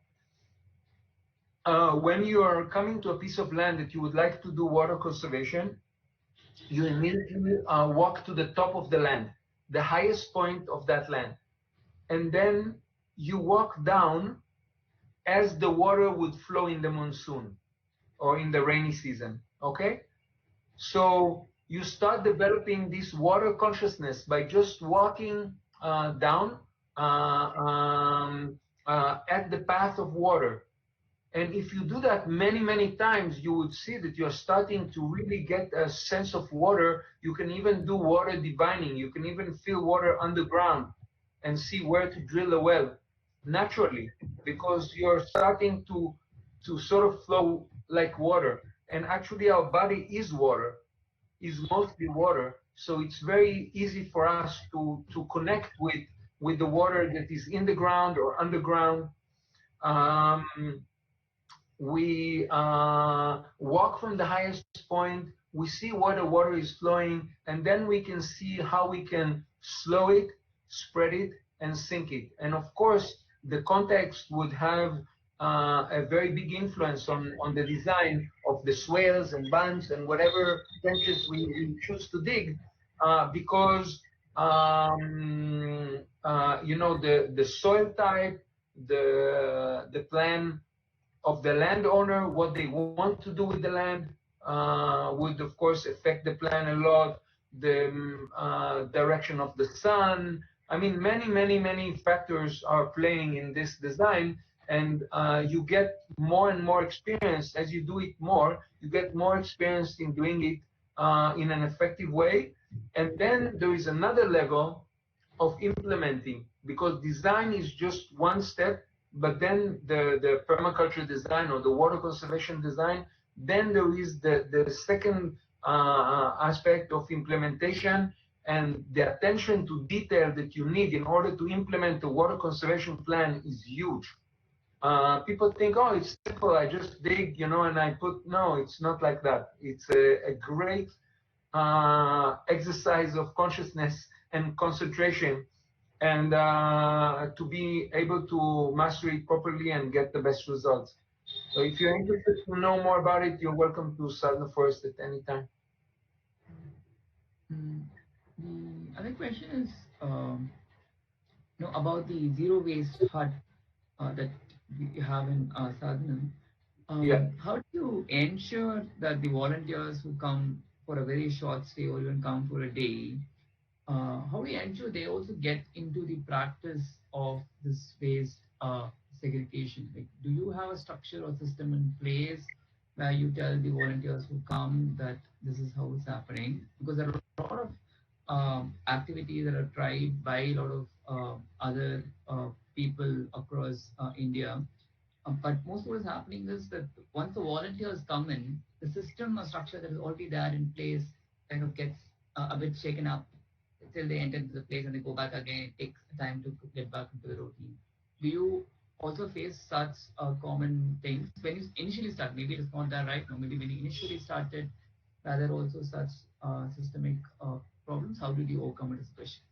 when you are coming to a piece of land that you would like to do water conservation, you immediately walk to the top of the land, the highest point of that land. And then you walk down as the water would flow in the monsoon or in the rainy season, okay? So you start developing this water consciousness by just walking down at the path of water. And if you do that many times, you would see that you're starting to really get a sense of water. You can even do water divining. You can even feel water underground and see where to drill a well naturally, because you're starting to sort of flow like water. And actually our body is water, is mostly water. So it's very easy for us to connect with with the water that is in the ground or underground. Um, we walk from the highest point, we see where the water is flowing, and then we can see how we can slow it, spread it, and sink it. And of course, the context would have a very big influence on the design of the swales and bunds and whatever trenches we choose to dig, because the soil type, the plan of the landowner, what they want to do with the land, would of course affect the plan a lot. The direction of the sun. I mean, many factors are playing in this design, and you get more and more experience as you do it more. You get more experience in doing it in an effective way, and then there is another level of implementing, because design is just one step, but then the permaculture design or the water conservation design, then there is the second aspect of implementation, and the attention to detail that you need in order to implement a water conservation plan is huge. People think, oh, it's simple, I just dig, and I put, no, it's not like that. It's a great exercise of consciousness and concentration, and to be able to master it properly and get the best results. So if you're interested to know more about it, you're welcome to Sadhana Forest at any time. The other question is about the zero waste hut that we have in Sadhana. Yeah. How do you ensure that the volunteers who come for a very short stay or even come for a day, how do you ensure they also get into the practice of this waste segregation? Like, do you have a structure or system in place where you tell the volunteers who come that this is how it's happening? Because there are a lot of activities that are tried by a lot of other people across India. But most of what is happening is that once the volunteers come in, the system or structure that is already there in place kind of gets a bit shaken up till they enter into the place and they go back again. It takes time to get back into the routine. Do you also face such common things when you initially start? Maybe it is not there right now. Maybe when you initially started, are there also such systemic problems? How did you overcome it as a question?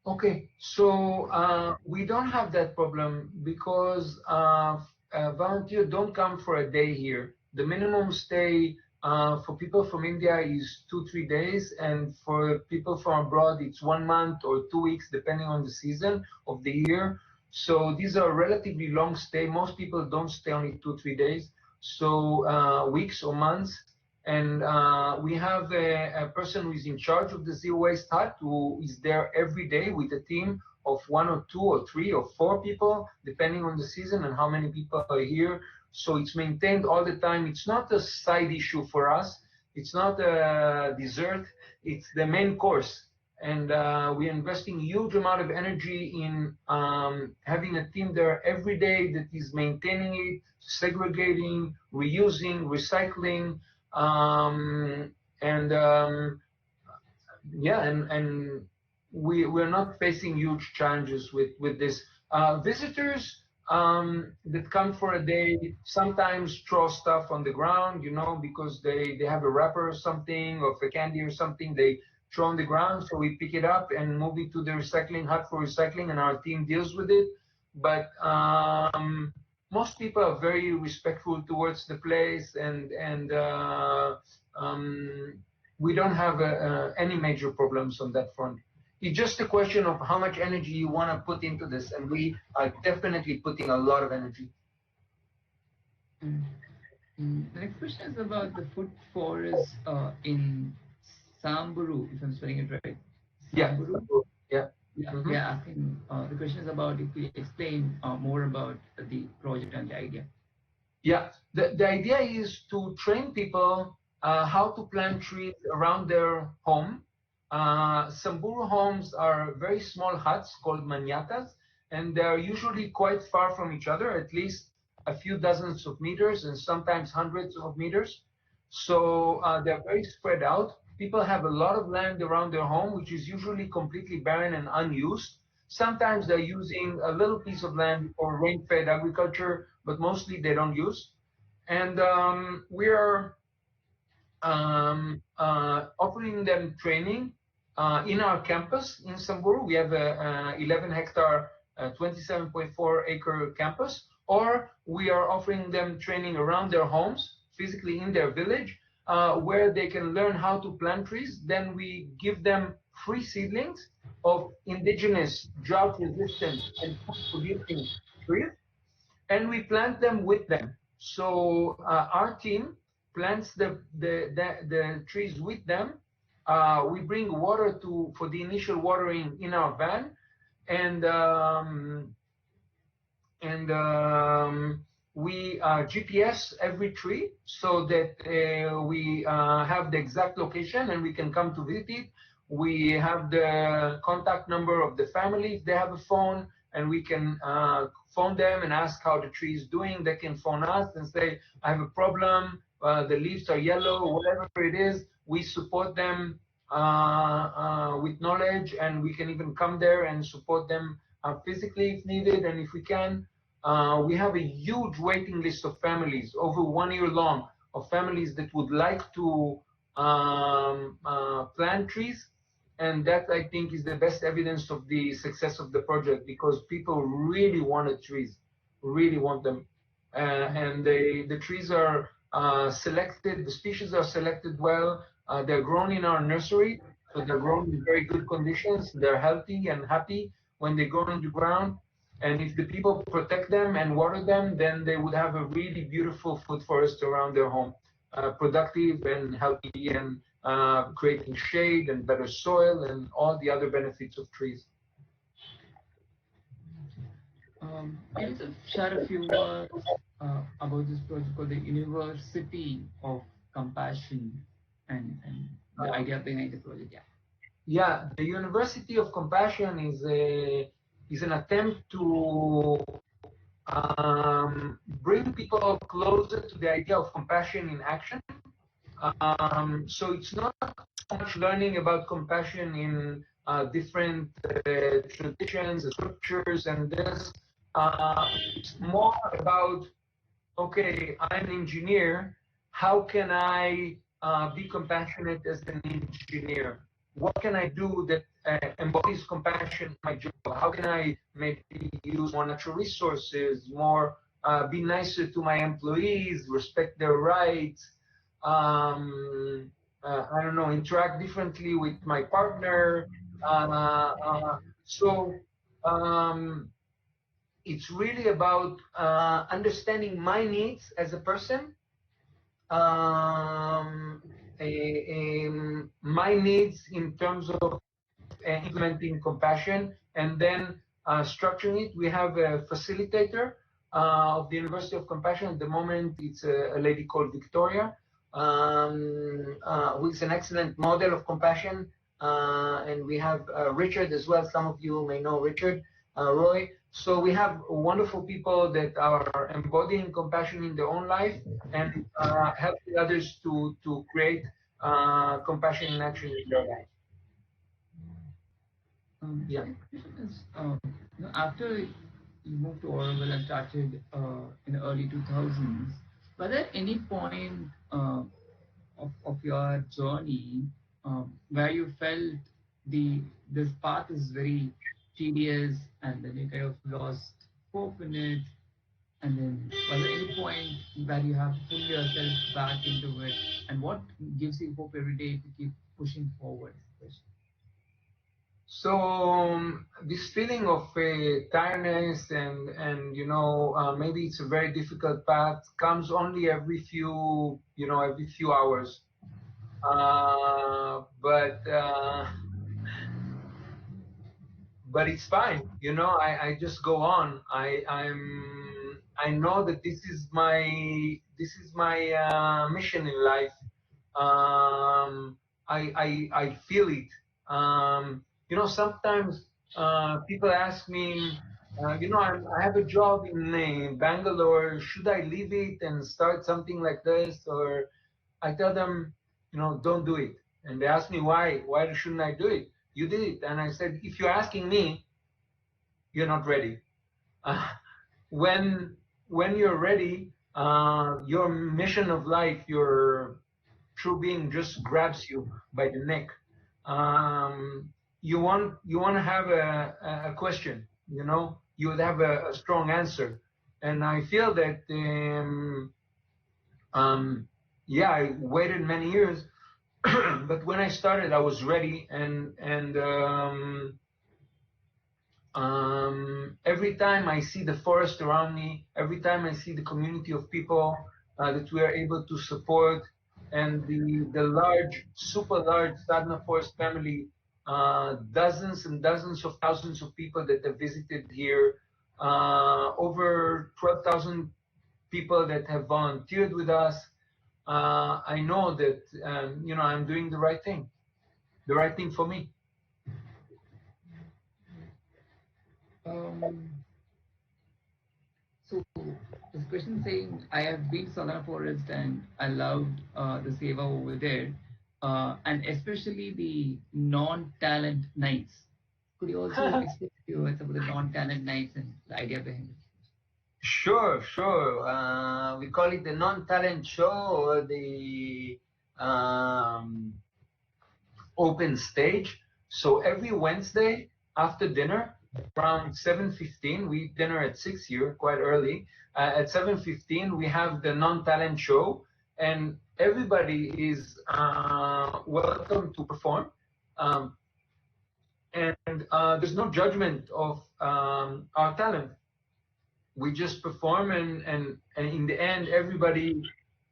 Okay, so we don't have that problem because volunteers don't come for a day here. The minimum stay for people from India is 2-3 days, and for people from abroad, it's 1 month or 2 weeks, depending on the season of the year. So these are relatively long stay. Most people don't stay only 2-3 days, so weeks or months. And we have a person who is in charge of the zero waste hut, who is there every day with a team of 1 or 2 or 3 or 4 people, depending on the season and how many people are here. So it's maintained all the time. It's not a side issue for us. It's not a dessert. It's the main course. And we're investing a huge amount of energy in having a team there every day that is maintaining it, segregating, reusing, recycling. And we're not facing huge challenges with this. Visitors that come for a day sometimes throw stuff on the ground, because they have a wrapper or something, or a candy or something they throw on the ground. So we pick it up and move it to the recycling hut for recycling, and our team deals with it. But most people are very respectful towards the place, and we don't have any major problems on that front. It's just a question of how much energy you want to put into this, and we are definitely putting a lot of energy. The next question is about the food forest in Samburu, if I'm spelling it right. Samburu? Yeah. Yeah, asking, the question is about if we explain more about the project and the idea. Yeah, the idea is to train people how to plant trees around their home. Samburu homes are very small huts called manyatas, and they're usually quite far from each other, at least a few dozens of meters and sometimes hundreds of meters. So they're very spread out. People have a lot of land around their home, which is usually completely barren and unused. Sometimes they're using a little piece of land for rain-fed agriculture, but mostly they don't use. And we are offering them training in our campus in Samburu. We have a 11-hectare, 27.4-acre campus, or we are offering them training around their homes, physically in their village, where they can learn how to plant trees. Then we give them free seedlings of indigenous, drought-resistant, and food-producing trees, and we plant them with them. So our team plants the trees with them. We bring water for the initial watering in our van, and we GPS every tree so that we have the exact location and we can come to visit it. We have the contact number of the family if they have a phone, and we can phone them and ask how the tree is doing. They can phone us and say, I have a problem, the leaves are yellow, whatever it is. We support them with knowledge, and we can even come there and support them physically if needed. And if we can, we have a huge waiting list of families, over 1 year long, of families that would like to plant trees. And that, I think, is the best evidence of the success of the project, because people really wanted trees, really want them. And the trees are selected, the species are selected well. They're grown in our nursery, so they're grown in very good conditions. They're healthy and happy when they go into the ground. And if the people protect them and water them, then they would have a really beautiful food forest around their home, productive and healthy, and creating shade and better soil and all the other benefits of trees. Can you just share a few words about this project called the University of Compassion and the idea behind the project? Yeah. Yeah, the University of Compassion is an attempt to bring people closer to the idea of compassion in action. So it's not so much learning about compassion in different traditions and scriptures and this. It's more about, okay, I'm an engineer. How can I be compassionate as an engineer? What can I do that embodies compassion in my job? How can I maybe use more natural resources, more be nicer to my employees, respect their rights, I don't know, interact differently with my partner. So it's really about understanding my needs as a person, my needs in terms of implementing compassion, and then structuring it. We have a facilitator of the University of Compassion. At the moment, it's a lady called Victoria, who is an excellent model of compassion. And we have Richard as well. Some of you may know Richard, Roy. So we have wonderful people that are embodying compassion in their own life and helping others to create compassion in action in their life. Yeah. After you moved to Auroville and started in the early 2000s, was there any point of your journey where you felt this path is very tedious, and then you kind of lost hope in it? And then was there any point where you have to pull yourself back into it? And what gives you hope every day to keep pushing forward? So this feeling of tiredness and maybe it's a very difficult path comes only every few hours. But it's fine. I just go on. I know that this is my mission in life. I feel it. Sometimes people ask me, I have a job in Bangalore. Should I leave it and start something like this? Or I tell them, don't do it. And they ask me why. Why shouldn't I do it? You did it. And I said, if you're asking me, you're not ready. When you're ready, your mission of life, your true being just grabs you by the neck. You want to have a question, you know, you would have a strong answer. And I feel that yeah, I waited many years, but when I started, I was ready. And every time I see the forest around me, every time I see the community of people that we are able to support, and the large, super large Sadhana Forest family, dozens and dozens of thousands of people that have visited here, over 12,000 people that have volunteered with us. I know that you know, I'm doing the right thing for me. So this question saying, I have been to Sadhana Forest and I loved the seva over there, and especially the non-talent nights. Could you also explain to us about the non-talent nights and the idea behind it? Sure, sure. We call it the non-talent show, or the open stage. So every Wednesday after dinner, around 7:15, we eat dinner at 6 here, quite early. At 7:15, we have the non-talent show, and everybody is welcome to perform. And there's no judgment of our talent. We just perform, and in the end, everybody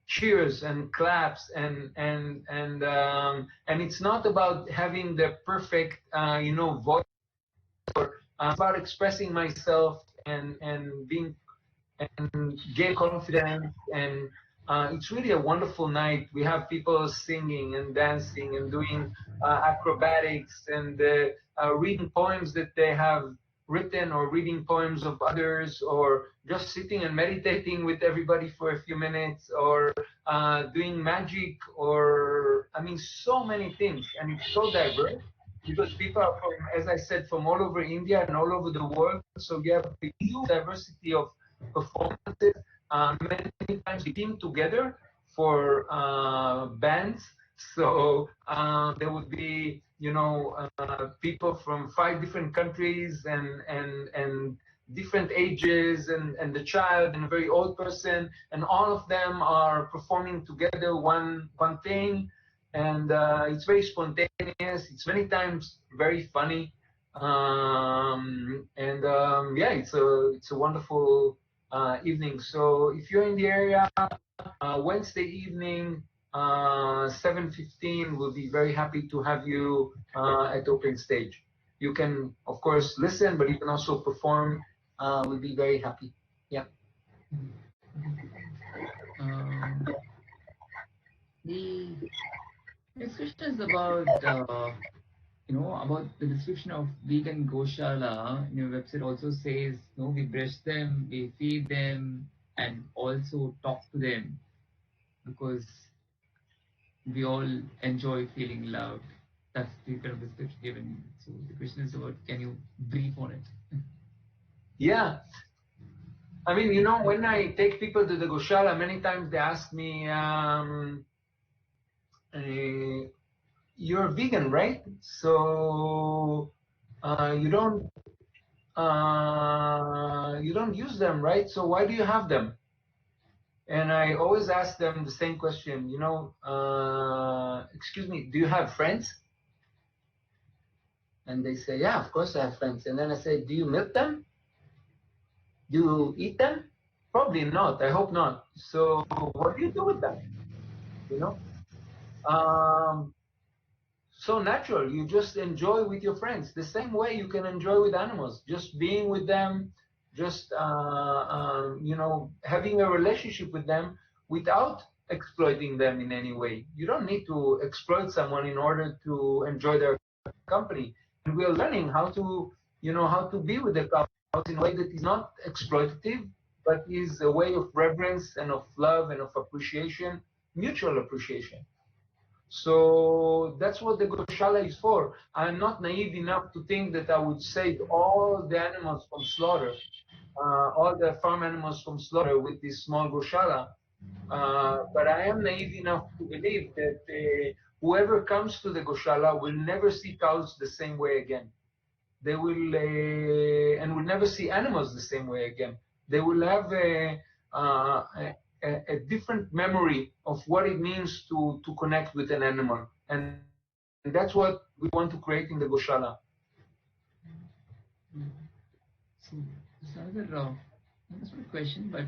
cheers and claps, and it's not about having the perfect you know, voice, or about expressing myself and being and gain confidence. And it's really a wonderful night. We have people singing and dancing and doing acrobatics, and reading poems that they have written, or reading poems of others, or just sitting and meditating with everybody for a few minutes, or doing magic, or I mean, so many things. And it's so diverse, because people are from, as I said, from all over India and all over the world. So you have a huge diversity of performances. Many times we team together for bands. So there would be, you know, people from 5 different countries, and different ages, and the child and a very old person, and all of them are performing together one thing. And it's very spontaneous. It's many times very funny. Yeah, it's a wonderful evening. So if you're in the area, Wednesday evening, 7:15, we'll be very happy to have you at open stage. You can, of course, listen, but you can also perform. We'll be very happy. Yeah. The next question is about you know, about the description of vegan goshala. Your website also says, you know, we brush them, we feed them, and also talk to them, because we all enjoy feeling loved. That's the kind of description given. So the question is about, can you brief on it? Yeah. I mean, you know, when I take people to the goshala, many times they ask me, you're vegan, right? So you don't use them, right? So why do you have them? And I always ask them the same question, you know, excuse me, do you have friends? And they say, yeah, of course I have friends. And then I say, do you milk them? Do you eat them? Probably not. I hope not. So what do you do with them? You know? So natural. You just enjoy with your friends the same way you can enjoy with animals. Just being with them, just you know, having a relationship with them without exploiting them in any way. You don't need to exploit someone in order to enjoy their company. And we are learning how to, you know, how to be with the cows in a way that is not exploitative, but is a way of reverence and of love and of appreciation, mutual appreciation. So that's what the Goshala is for. I'm not naive enough to think that I would save all the animals from slaughter, all the farm animals from slaughter with this small Goshala. But I am naive enough to believe that whoever comes to the Goshala will never see cows the same way again. They will, and will never see animals the same way again. They will have a different memory of what it means to connect with an animal. And that's what we want to create in the Goshala. So, this another that's not a question, but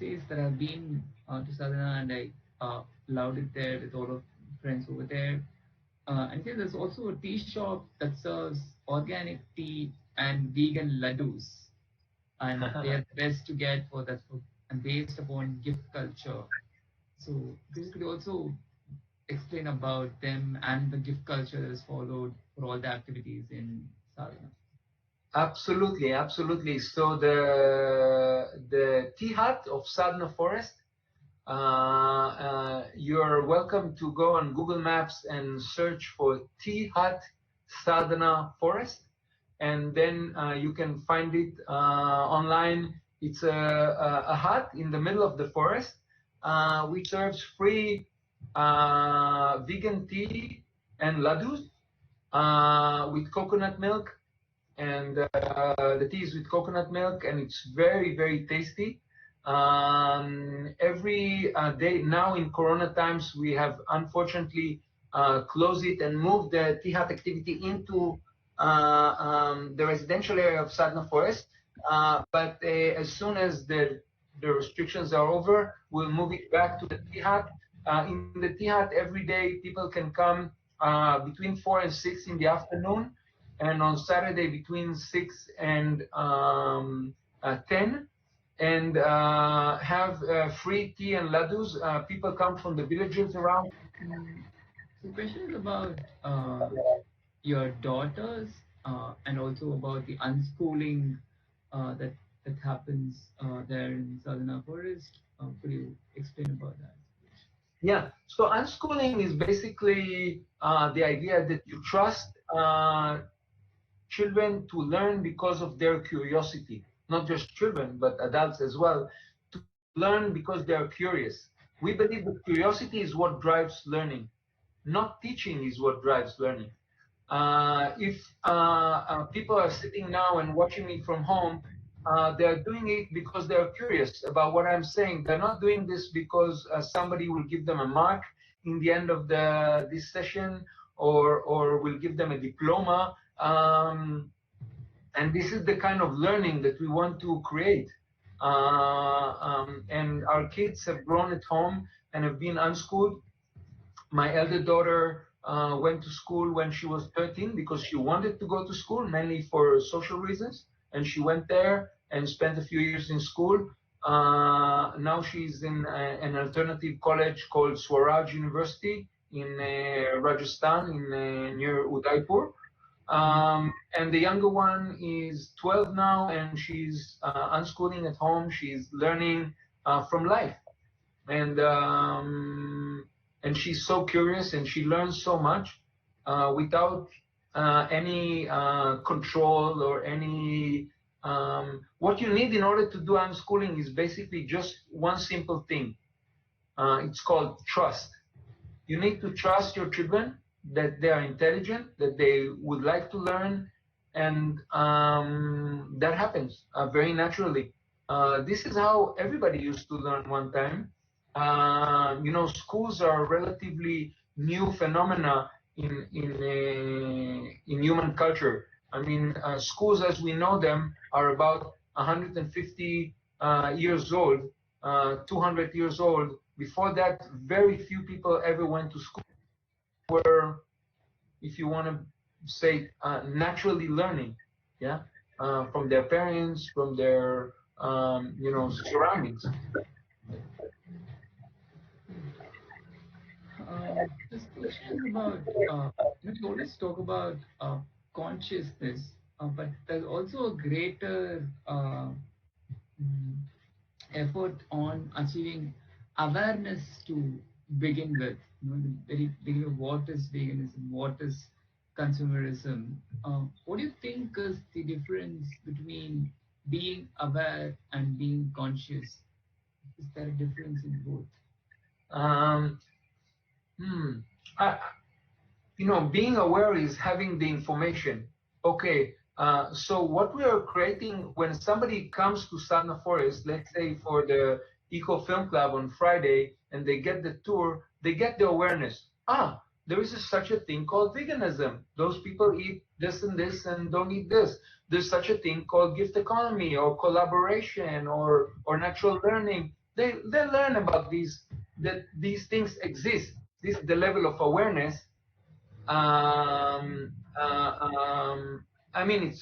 says that I've been to Sadhana and I loved it there with all of friends over there. And here there's also a tea shop that serves organic tea and vegan laddus, and they are best to get for that food and based upon gift culture. So basically, also explain about them and the gift culture that is followed for all the activities in Sadhana. Absolutely, absolutely. So the tea hut of Sadhana Forest, you're welcome to go on Google Maps and search for tea hut Sadhana Forest, and then you can find it online. It's a hut in the middle of the forest, which serves free vegan tea and laddus with coconut milk, and the tea is with coconut milk, and it's very, very tasty. Every day now in Corona times, we have unfortunately closed it and moved the tea hut activity into the residential area of Sadhana Forest. But as soon as the restrictions are over, we'll move it back to the tea hut. In the tea hut, every day people can come between 4 and 6 in the afternoon, and on Saturday between 6 and 10, and have free tea and laddus. People come from the villages around. So, question is about your daughters and also about the unschooling that happens there in Sadhana Forest. Could you explain about that? Yeah, so unschooling is basically the idea that you trust children to learn because of their curiosity, not just children, but adults as well, to learn because they are curious. We believe that curiosity is what drives learning, not teaching is what drives learning. If people are sitting now and watching me from home, they're doing it because they're curious about what I'm saying. They're not doing this because somebody will give them a mark in the end of this session, or will give them a diploma. And this is the kind of learning that we want to create. And our kids have grown at home and have been unschooled. My elder daughter went to school when she was 13 because she wanted to go to school, mainly for social reasons. And she went there and spent a few years in school. Now she's in an alternative college called Swaraj University in Rajasthan, near Udaipur. And the younger one is 12 now, and she's unschooling at home. She's learning from life. And she's so curious, and she learns so much without any control or any. What you need in order to do unschooling is basically just one simple thing. It's called trust. You need to trust your children that they are intelligent, that they would like to learn, and that happens very naturally. This is how everybody used to learn one time. Schools are relatively new phenomena in human culture. I mean, schools as we know them are about 150 years old, 200 years old. Before that, very few people ever went to school. Were, if you want to say, naturally learning, yeah, from their parents, from their surroundings. This question is about, we always talk about consciousness, but there's also a greater effort on achieving awareness to begin with, the very beginning of what is veganism, what is consumerism. What do you think is the difference between being aware and being conscious? Is there a difference in both? Um, I, being aware is having the information. Okay, so what we are creating when somebody comes to Sadhana Forest, let's say for the Eco Film Club on Friday, and they get the tour, they get the awareness. There is such a thing called veganism. Those people eat this and this and don't eat this. There's such a thing called gift economy or collaboration or natural learning. They learn about that these things exist. This is the level of awareness. um, I mean,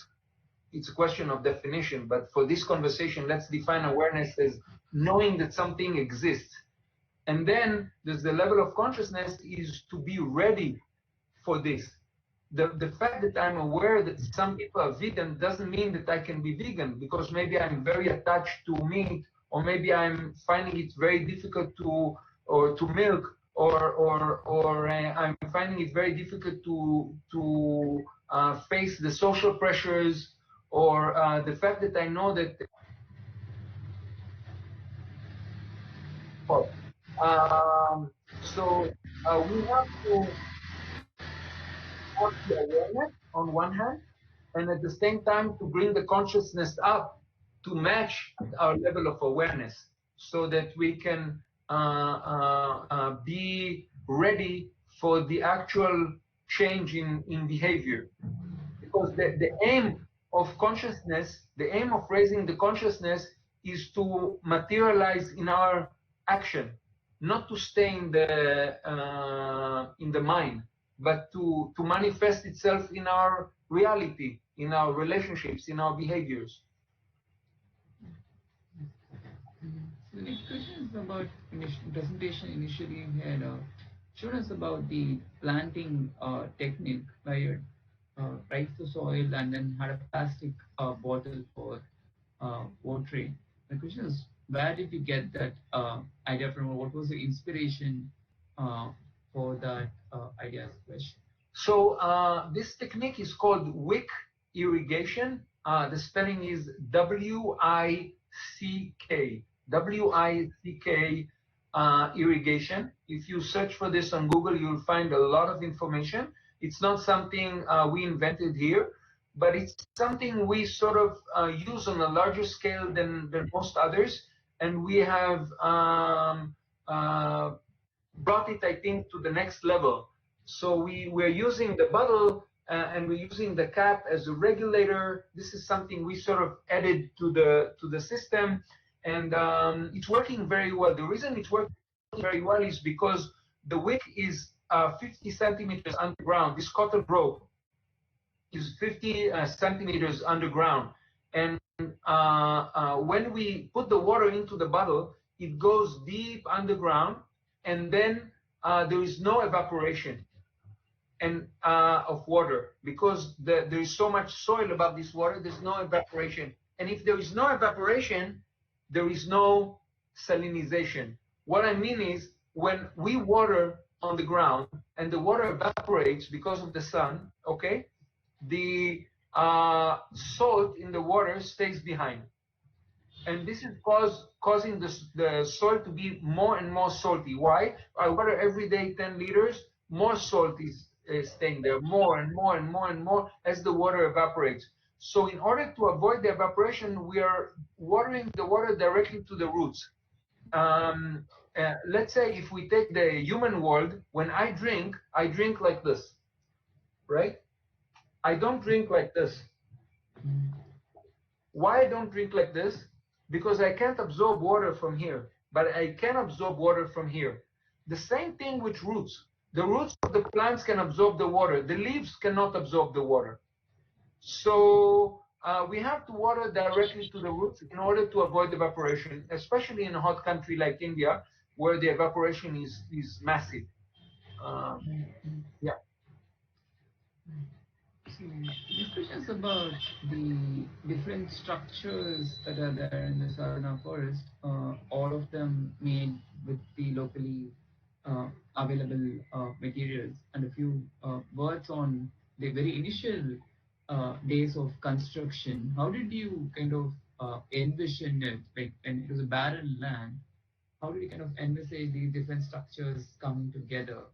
it's a question of definition, but for this conversation, let's define awareness as knowing that something exists. And then there's the level of consciousness is to be ready for this. The fact that I'm aware that some people are vegan doesn't mean that I can be vegan, because maybe I'm very attached to meat, or maybe I'm finding it very difficult to milk, or I'm finding it very difficult to face the social pressures, or the fact that I know that. So we have to have the awareness on one hand, and at the same time to bring the consciousness up to match our level of awareness, so that we can be ready for the actual change in behavior. Because the aim of consciousness, the aim of raising the consciousness is to materialize in our action, not to stay in the mind, but to manifest itself in our reality, in our relationships, in our behaviors. So the next question is about presentation. Initially, you had shown us about the planting technique where you raised the soil and then had a plastic bottle for watering. The question is, where did you get that idea from? What was the inspiration for that idea? As a question. So this technique is called wick irrigation. The spelling is W-I-C-K. W-I-C-K irrigation. If you search for this on Google, you'll find a lot of information. It's not something we invented here, but it's something we sort of use on a larger scale than most others. And we have brought it, I think, to the next level. So we're using the bottle and we're using the cap as a regulator. This is something we sort of added to the system, and it's working very well. The reason it's working very well is because the wick is 50 centimeters underground. This cotton rope is 50 centimeters underground, and when we put the water into the bottle, it goes deep underground, and then there is no evaporation and of water, because there is so much soil above this water. There's no evaporation, and if there is no evaporation, there is no salinization. What I mean is, when we water on the ground and the water evaporates because of the sun, okay, the salt in the water stays behind, and this is causing the soil to be more and more salty. Why? I water every day 10 liters, more salt is staying there, more and more and more and more as the water evaporates. So in order to avoid the evaporation, we are watering the water directly to the roots. Let's say if we take the human world, when I drink like this, right? I don't drink like this. Why I don't drink like this? Because I can't absorb water from here, but I can absorb water from here. The same thing with roots. The roots of the plants can absorb the water. The leaves cannot absorb the water. So we have to water directly to the roots in order to avoid evaporation, especially in a hot country like India, where the evaporation is massive. Yeah. So this question is about the different structures that are there in the Sadhana forest, all of them made with the locally available materials and a few words on the very initial days of construction. How did you kind of envision it? Like when it was a barren land, how did you kind of envisage these different structures coming together?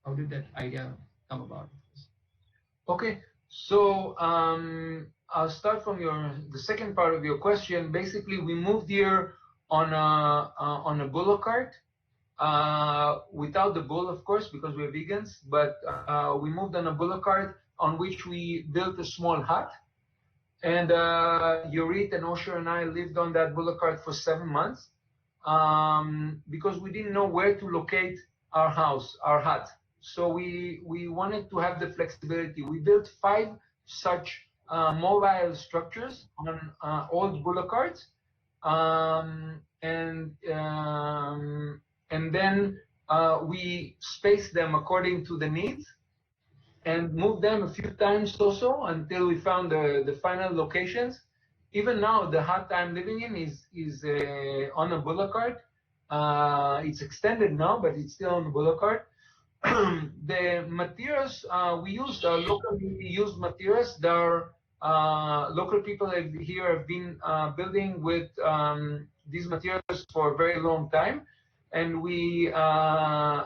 How did that idea come about? Okay, so I'll start from the second part of your question. Basically, we moved here on a bullock cart, without the bull, of course, because we're vegans. But we moved on a bullock cart on which we built a small hut, and Yorit and Osher and I lived on that bullock cart for 7 months, because we didn't know where to locate our house, our hut. So we wanted to have the flexibility. We built 5 such mobile structures on old bullock carts, and then we spaced them according to the needs, and moved them a few times also until we found the final locations. Even now, the hut I'm living in is on a bullock cart. It's extended now, but it's still on the bullock cart. The materials we used are locally used materials. There are local people here have been building with these materials for a very long time, and we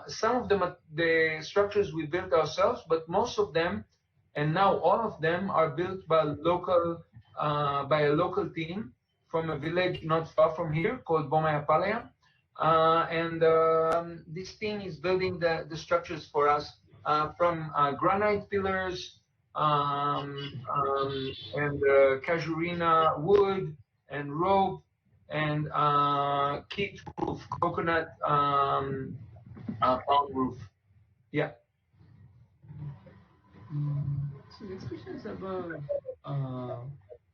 some of the structures we built ourselves, but most of them, and now all of them, are built by a local team from a village not far from here called Bomayapalaya. And this team is building the structures for us, from granite pillars, and casuarina wood and rope, and kit roof, coconut palm roof. Yeah. So next question is about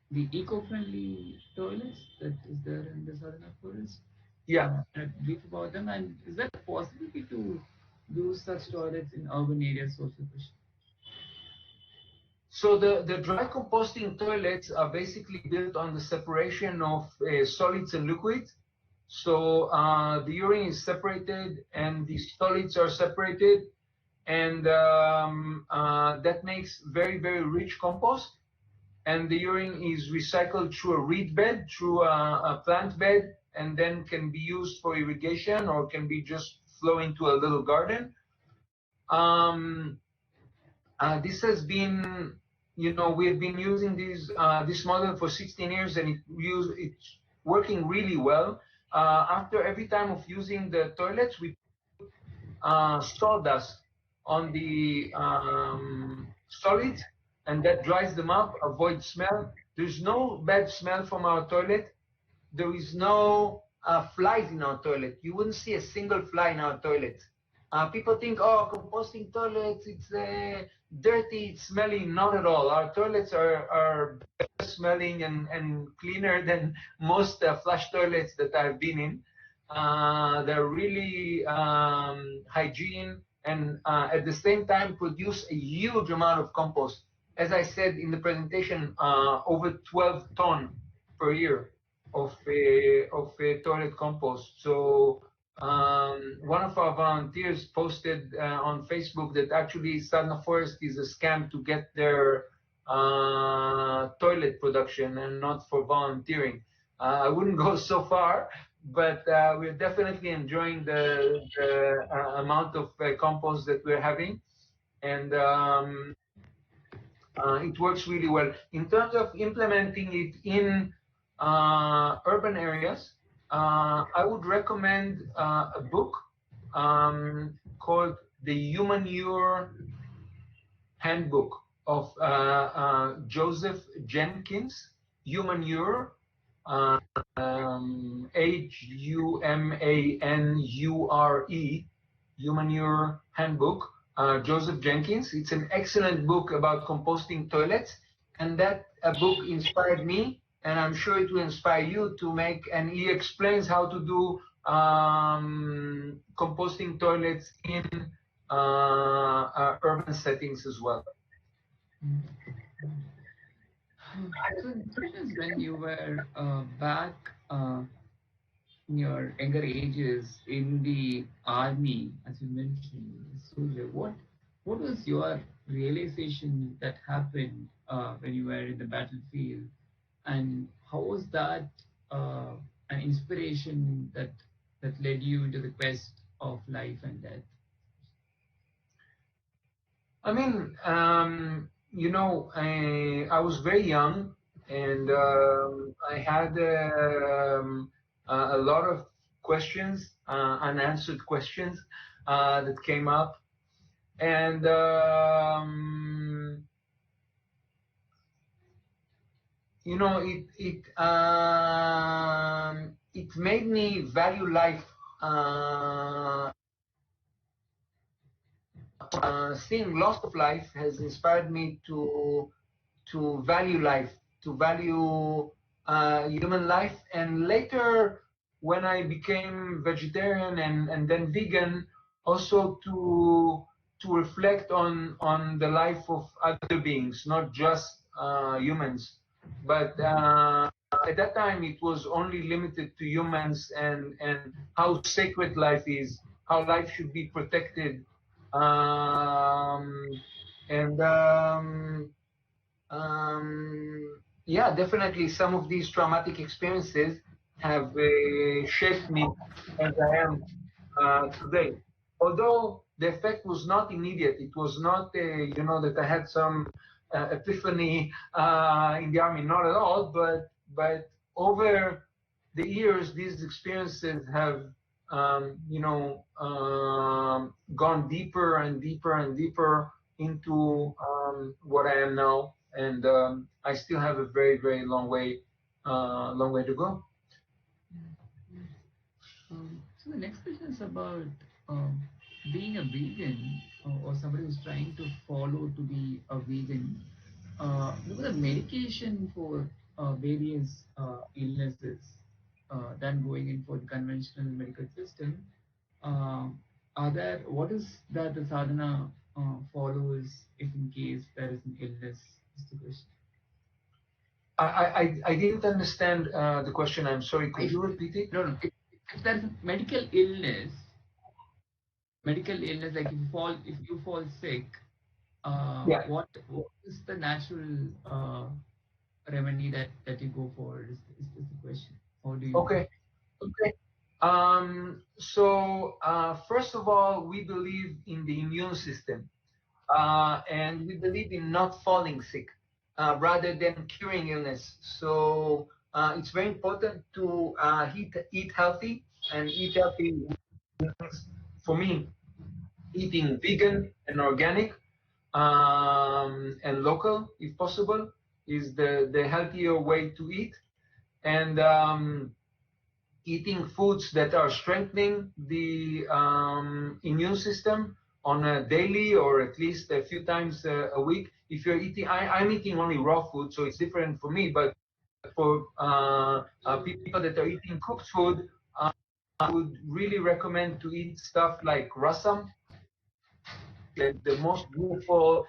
the eco-friendly toilets that is there in the Sadhana Forest. Yeah. A brief about them, and is there a possibility to use such toilets in urban areas also? So the dry composting toilets are basically built on the separation of solids and liquids. So the urine is separated and the solids are separated, and that makes very, very rich compost. And the urine is recycled through a reed bed, through a plant bed, and then can be used for irrigation or can be just flow into a little garden. This has been, we have been using this model for 16 years, and it's working really well. After every time of using the toilets, we put sawdust on the solids, and that dries them up, avoids smell. There's no bad smell from our toilet. There is no flies in our toilet. You wouldn't see a single fly in our toilet. People think, oh, composting toilets, it's dirty, it's smelly. Not at all. Our toilets are better smelling and cleaner than most flush toilets that I've been in. They're really hygiene, and at the same time produce a huge amount of compost. As I said in the presentation, over 12 ton per year of toilet compost. So one of our volunteers posted on Facebook that actually Sadhana Forest is a scam to get their toilet production and not for volunteering. I wouldn't go so far, but we're definitely enjoying the amount of compost that we're having, and it works really well. In terms of implementing it in urban areas, I would recommend a book called The Humanure Handbook of Joseph Jenkins. Humanure, Humanure, Humanure Handbook. Joseph Jenkins. It's an excellent book about composting toilets, and that book inspired me, and I'm sure it will inspire you to make. And he explains how to do composting toilets in urban settings as well. So the question is, when you were back in your younger ages in the army, as you mentioned, soldier, what was your realization that happened when you were in the battlefield, and how was that an inspiration that led you into the quest of life and death? I mean, I was very young, and I had a lot of questions, unanswered questions that came up, and it made me value life. Seeing loss of life has inspired me to value life, to value human life. And later, when I became vegetarian and then vegan, also to reflect on the life of other beings, not just humans. But at that time, it was only limited to humans and how sacred life is, how life should be protected. Um, and yeah, definitely some of these traumatic experiences have shaped me as I am today. Although the effect was not immediate, it was not, that I had some epiphany in the army, not at all. But over the years, these experiences have, gone deeper and deeper and deeper into what I am now, and I still have a very, very long way to go. So the next question is about um, being a vegan, or somebody who's trying to follow to be a vegan. The medication for various illnesses than going in for the conventional medical system. Uh, are there? What is that the sadhana follows if in case there is an illness? Is the question. I didn't understand the question. I'm sorry. Could you repeat it? No, no. If there is a medical illness, like if you fall sick, Yeah. what is the natural remedy that you go for? Is the question? How do you? Okay. Okay. So first of all, we believe in the immune system, and we believe in not falling sick rather than curing illness. So it's very important to eat healthy, and eat healthy means, for me, eating vegan and organic and local, if possible, is the healthier way to eat. And eating foods that are strengthening the immune system on a daily or at least a few times a week. If you're eating, I'm eating only raw food, so it's different for me. But for people that are eating cooked food, I would really recommend to eat stuff like rasam, the most beautiful,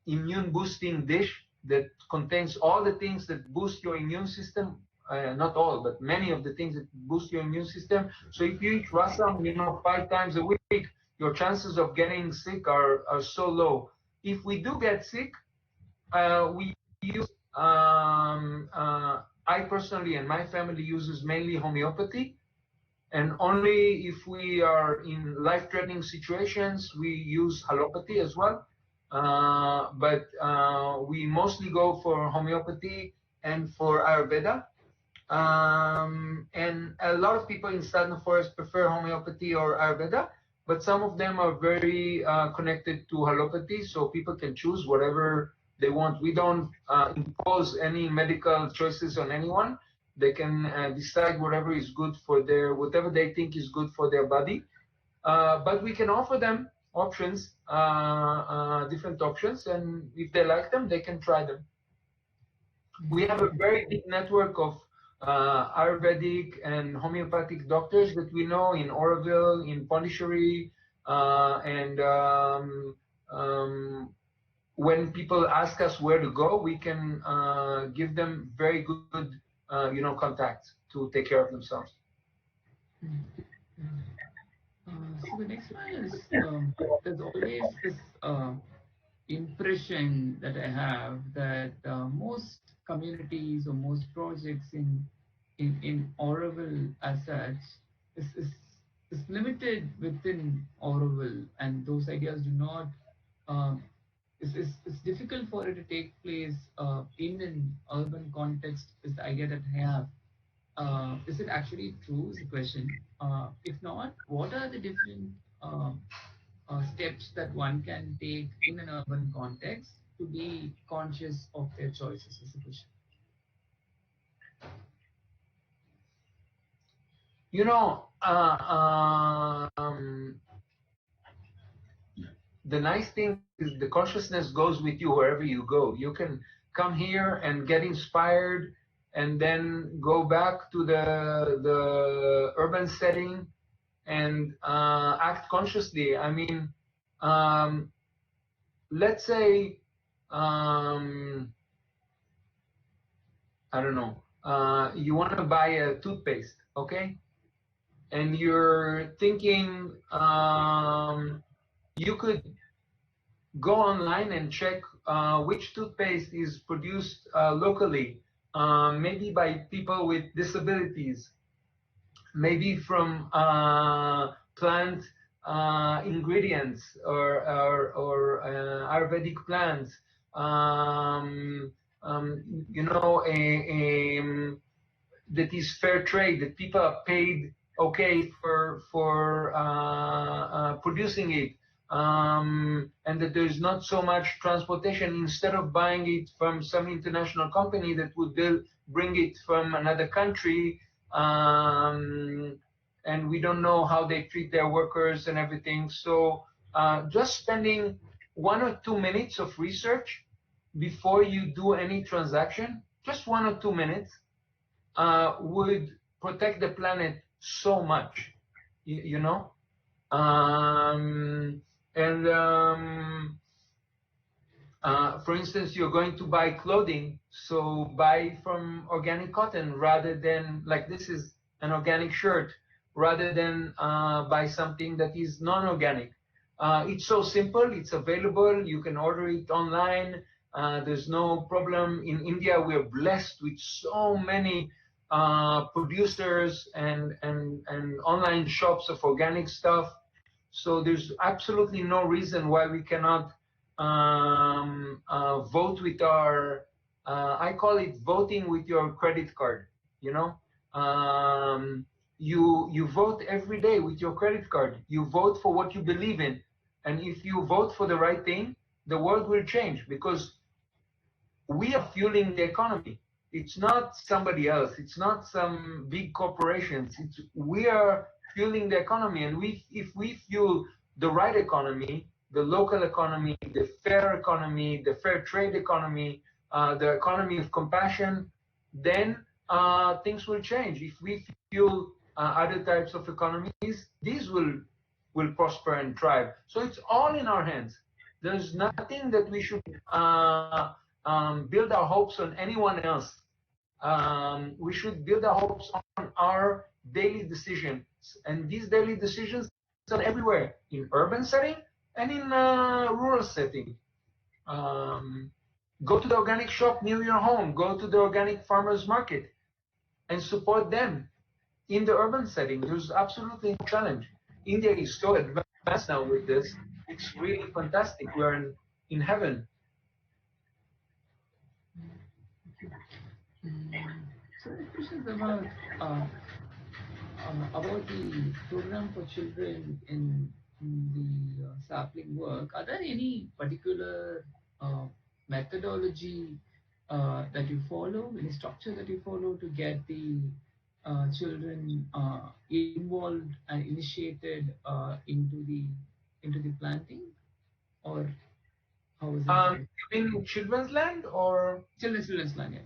immune boosting dish that contains all the things that boost your immune system. Not all, but many of the things that boost your immune system. So if you eat rasam, 5 times a week, your chances of getting sick are so low. If we do get sick, we use, I personally and my family uses mainly homeopathy. And only if we are in life-threatening situations, we use allopathy as well. But we mostly go for homeopathy and for Ayurveda. And a lot of people in Sadhana Forest prefer homeopathy or Ayurveda, but some of them are very connected to allopathy, so people can choose whatever they want. We don't impose any medical choices on anyone. They can decide whatever is good for whatever they think is good for their body. But we can offer them options, different options, and if they like them, they can try them. We have a very big network of Ayurvedic and homeopathic doctors that we know in Auroville, in Pondicherry, and when people ask us where to go, we can give them very good contacts to take care of themselves. So the next one is there's always this impression that I have that most communities or most projects in Auroville as such is limited within Auroville, and those ideas do not. Um, it's difficult for it to take place in an urban context. Is the idea that I have. Is it actually true? Is the question. If not, what are the different steps that one can take in an urban context to be conscious of their choices? Is the question. You know, the nice thing is the consciousness goes with you wherever you go. You can come here and get inspired and then go back to the urban setting and act consciously. I mean, let's say, I don't know, you want to buy a toothpaste, okay? And you're thinking you could go online and check which toothpaste is produced locally, maybe by people with disabilities, maybe from plant ingredients or Ayurvedic plants, that is fair trade, that people are paid okay for producing it, and that there's not so much transportation. Instead of buying it from some international company that would bring it from another country, and we don't know how they treat their workers and everything. So just spending 1 or 2 minutes of research before you do any transaction, just 1 or 2 minutes, would protect the planet so much, you know. For instance, you're going to buy clothing, so buy from organic cotton rather than, like, this is an organic shirt, rather than buy something that is non-organic. It's so simple, it's available, you can order it online, there's no problem. In India, we're blessed with so many producers and online shops of organic stuff. So there's absolutely no reason why we cannot vote with our, I call it voting with your credit card, you know. You vote every day with your credit card. You vote for what you believe in. And if you vote for the right thing, the world will change, because we are fueling the economy. It's not somebody else. It's not some big corporations. We are fueling the economy. And if we fuel the right economy, the local economy, the fair trade economy, the economy of compassion, then things will change. If we fuel other types of economies, these will prosper and thrive. So it's all in our hands. There's nothing that we should build our hopes on anyone else. We should build our hopes on our daily decisions. And these daily decisions are everywhere, in urban setting and in rural setting. Go to the organic shop near your home. Go to the organic farmers market and support them. In the urban setting, there's absolutely no challenge. India is so advanced now with this. It's really fantastic. We're in heaven. So the question is about the program for children in the sapling work. Are there any particular methodology that you follow, any structure that you follow to get the children involved and initiated into the planting, or how is it? You mean children's land or Children's land? Yeah.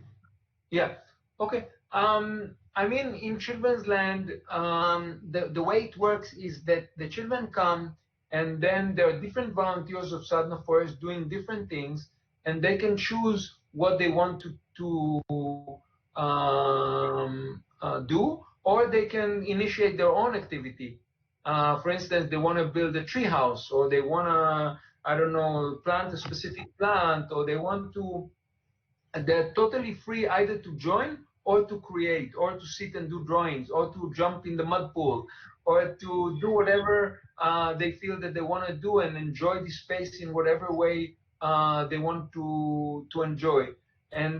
Yeah. Okay. I mean, in children's land, the way it works is that the children come, and then there are different volunteers of Sadhana Forest doing different things, and they can choose what they want to do, or they can initiate their own activity. For instance, they want to build a tree house, or they want to, I don't know, plant a specific plant, or they want to, they're totally free either to join or to create, or to sit and do drawings, or to jump in the mud pool, or to do whatever they feel that they want to do and enjoy the space in whatever way they want to enjoy. And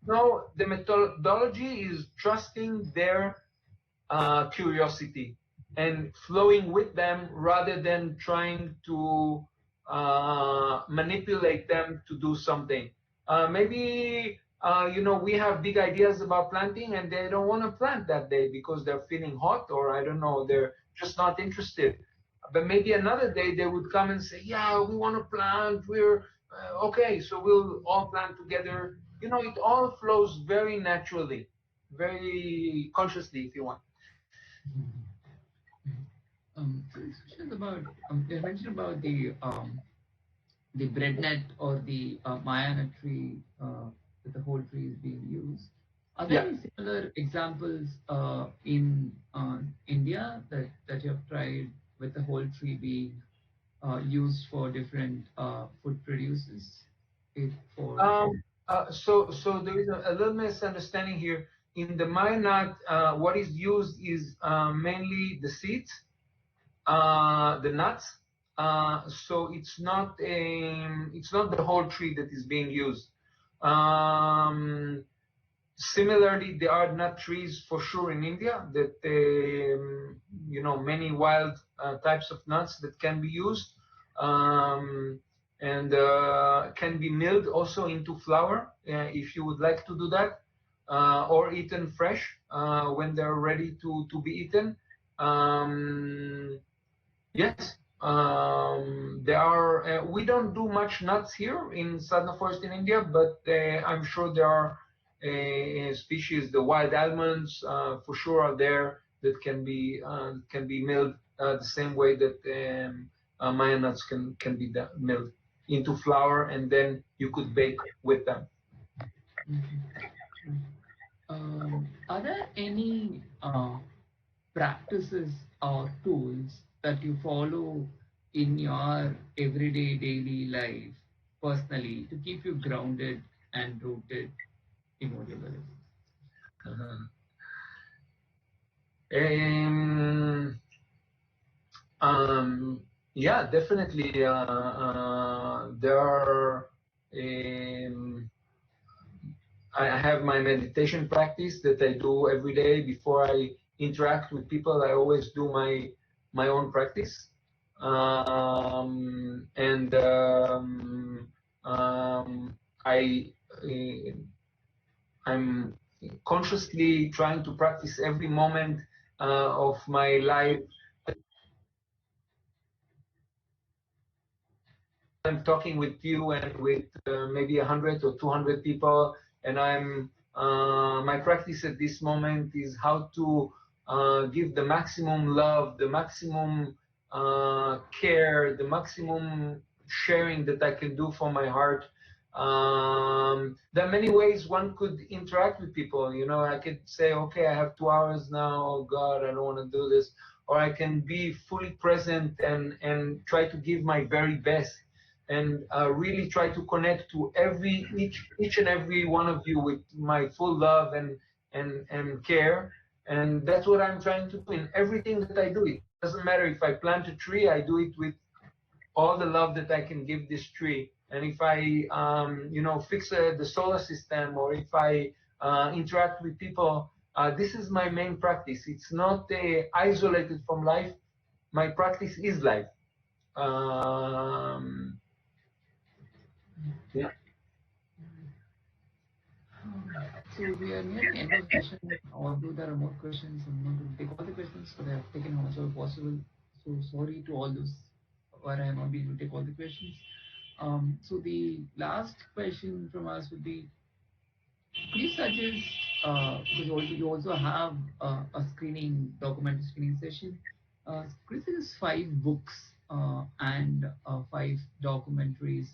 no, the methodology is trusting their curiosity and flowing with them rather than trying to manipulate them to do something. Maybe we have big ideas about planting and they don't want to plant that day because they're feeling hot, or I don't know, they're just not interested. But maybe another day they would come and say, yeah, we want to plant, we're okay, so we'll all plant together. It all flows very naturally, very consciously, if you want. So this question is about, you mentioned about the bread net or the Maya nut tree, that the whole tree is being used. Are there any similar examples in India that you have tried with the whole tree being used for different food produces? So there is a little misunderstanding here. In the Maya nut, what is used is mainly the seeds, the nuts. So it's not the whole tree that is being used. Similarly, there are nut trees for sure in India that many wild types of nuts that can be used, and can be milled also into flour if you would like to do that, or eaten fresh when they're ready to be eaten. Yes, there are. We don't do much nuts here in Sadhana Forest in India, but I'm sure there are species. The wild almonds for sure are there that can be milled the same way that Maya nuts can be milled into flour, and then you could bake with them. Are there any practices or tools that you follow in your everyday daily life personally to keep you grounded and rooted in what you're doing? Yeah, definitely. There are. I have my meditation practice that I do every day before I interact with people. I always do my own practice, and I'm consciously trying to practice every moment of my life. I'm talking with you and with maybe 100 or 200 people, and my practice at this moment is how to give the maximum love, the maximum care, the maximum sharing that I can do for my heart. There are many ways one could interact with people. I could say, okay, I have 2 hours now. Oh God, I don't want to do this. Or I can be fully present and try to give my very best, and really try to connect to each and every one of you with my full love and care. And that's what I'm trying to do in everything that I do. It doesn't matter if I plant a tree, I do it with all the love that I can give this tree. And if I fix the solar system, or if I interact with people, this is my main practice. It's not isolated from life. My practice is life. Yeah. So we are near the end of the session, although there are more questions. I'm not going to take all the questions, but I have taken how much of possible. So sorry to all those where I have not been able to take all the questions. So the last question from us would be, could you suggest, because you also have a documentary screening session, could you suggest 5 books and 5 documentaries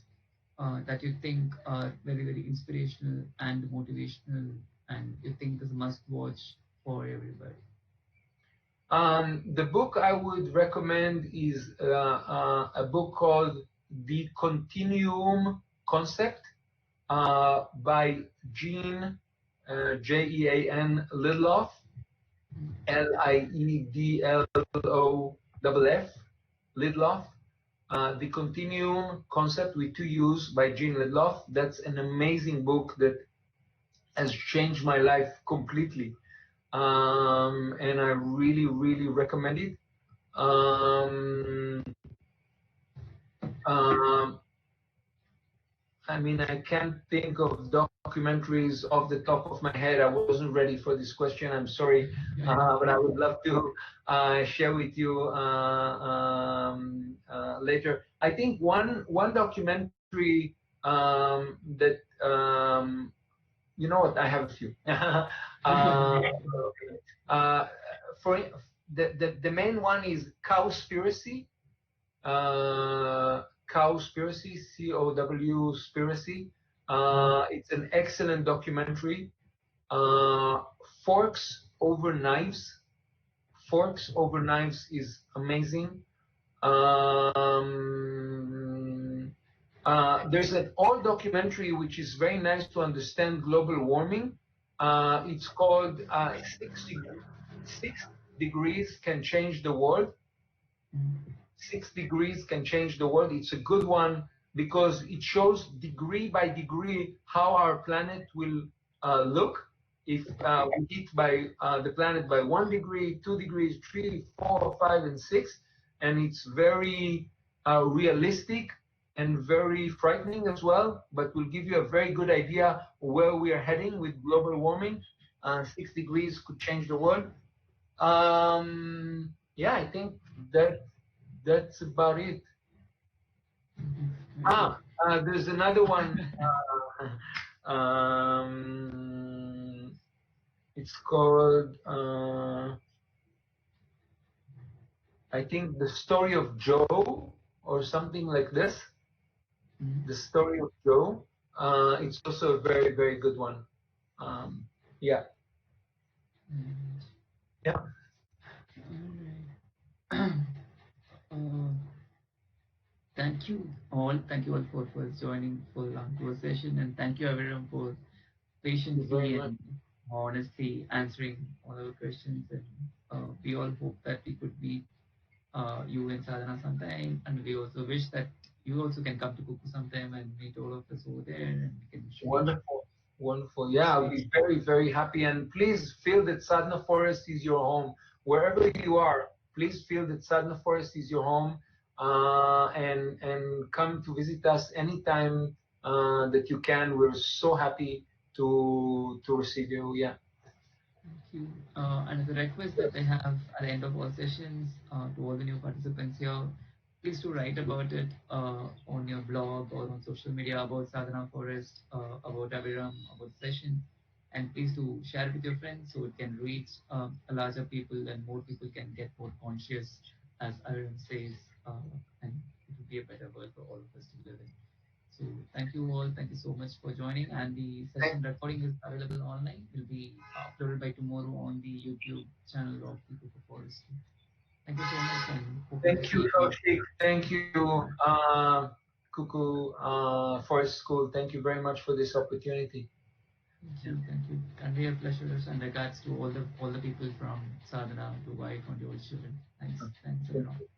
that you think are very, very inspirational and motivational, and you think is a must watch for everybody? The book I would recommend is a book called The Continuum Concept by Jean, Jean Lidloff, Liedloff, Lidloff. The Continuum Concept with two U's by Jean Lidloff. That's an amazing book that has changed my life completely. And I really, really recommend it. I mean, I can't think of documentaries off the top of my head. I wasn't ready for this question. I'm sorry, but I would love to share with you later. I think one documentary that you know what, I have a few. For the main one is Cowspiracy. Cowspiracy, Cowspiracy. It's an excellent documentary. Forks Over Knives. Forks Over Knives is amazing. There's an old documentary which is very nice to understand global warming. It's called 6 Degrees Can Change the World. 6 Degrees Can Change the World. It's a good one because it shows degree by degree how our planet will look if we hit by the planet by 1 degree, 2 degrees, 3, 4, 5, and 6. And it's very realistic and very frightening as well, but will give you a very good idea where we are heading with global warming. 6 degrees could change the world. Yeah, I think that's about it. There's another one. It's called, I think, The Story of Joe, or something like this. The Story of Joe. It's also a very, very good one. Yeah. Yeah. Thank you all. Thank you all for joining for our session, and thank you everyone for patiently and honestly answering all our questions. And we all hope that we could meet you in Sadhana sometime, and we also wish that you also can come to Cuckoo sometime and meet all of us over there, and we can Wonderful. Wonderful. Yeah, I'll be very, very happy. And please feel that Sadhana Forest is your home. Wherever you are, please feel that Sadhana Forest is your home, and come to visit us anytime that you can. We're so happy to receive you. Yeah. Thank you. And as a request that I have at the end of all sessions to all the new participants here, please do write about it on your blog or on social media about Sadhana Forest, about Aviram, about the session. And please do share it with your friends so it can reach a larger people and more people can get more conscious, as Aviram says, and it will be a better world for all of us to live in. So thank you all. Thank you so much for joining. And the session recording is available online. It will be uploaded by tomorrow on the YouTube channel of the Cuckoo Forest. Thank you so much. And thank you, Kaushik. Thank you, Cuckoo Forest School. Thank you very much for this opportunity. Thank you. Thank you. And real pleasures and regards to all the people from Sadhana, to wife and your children. Thanks. Thanks everyone.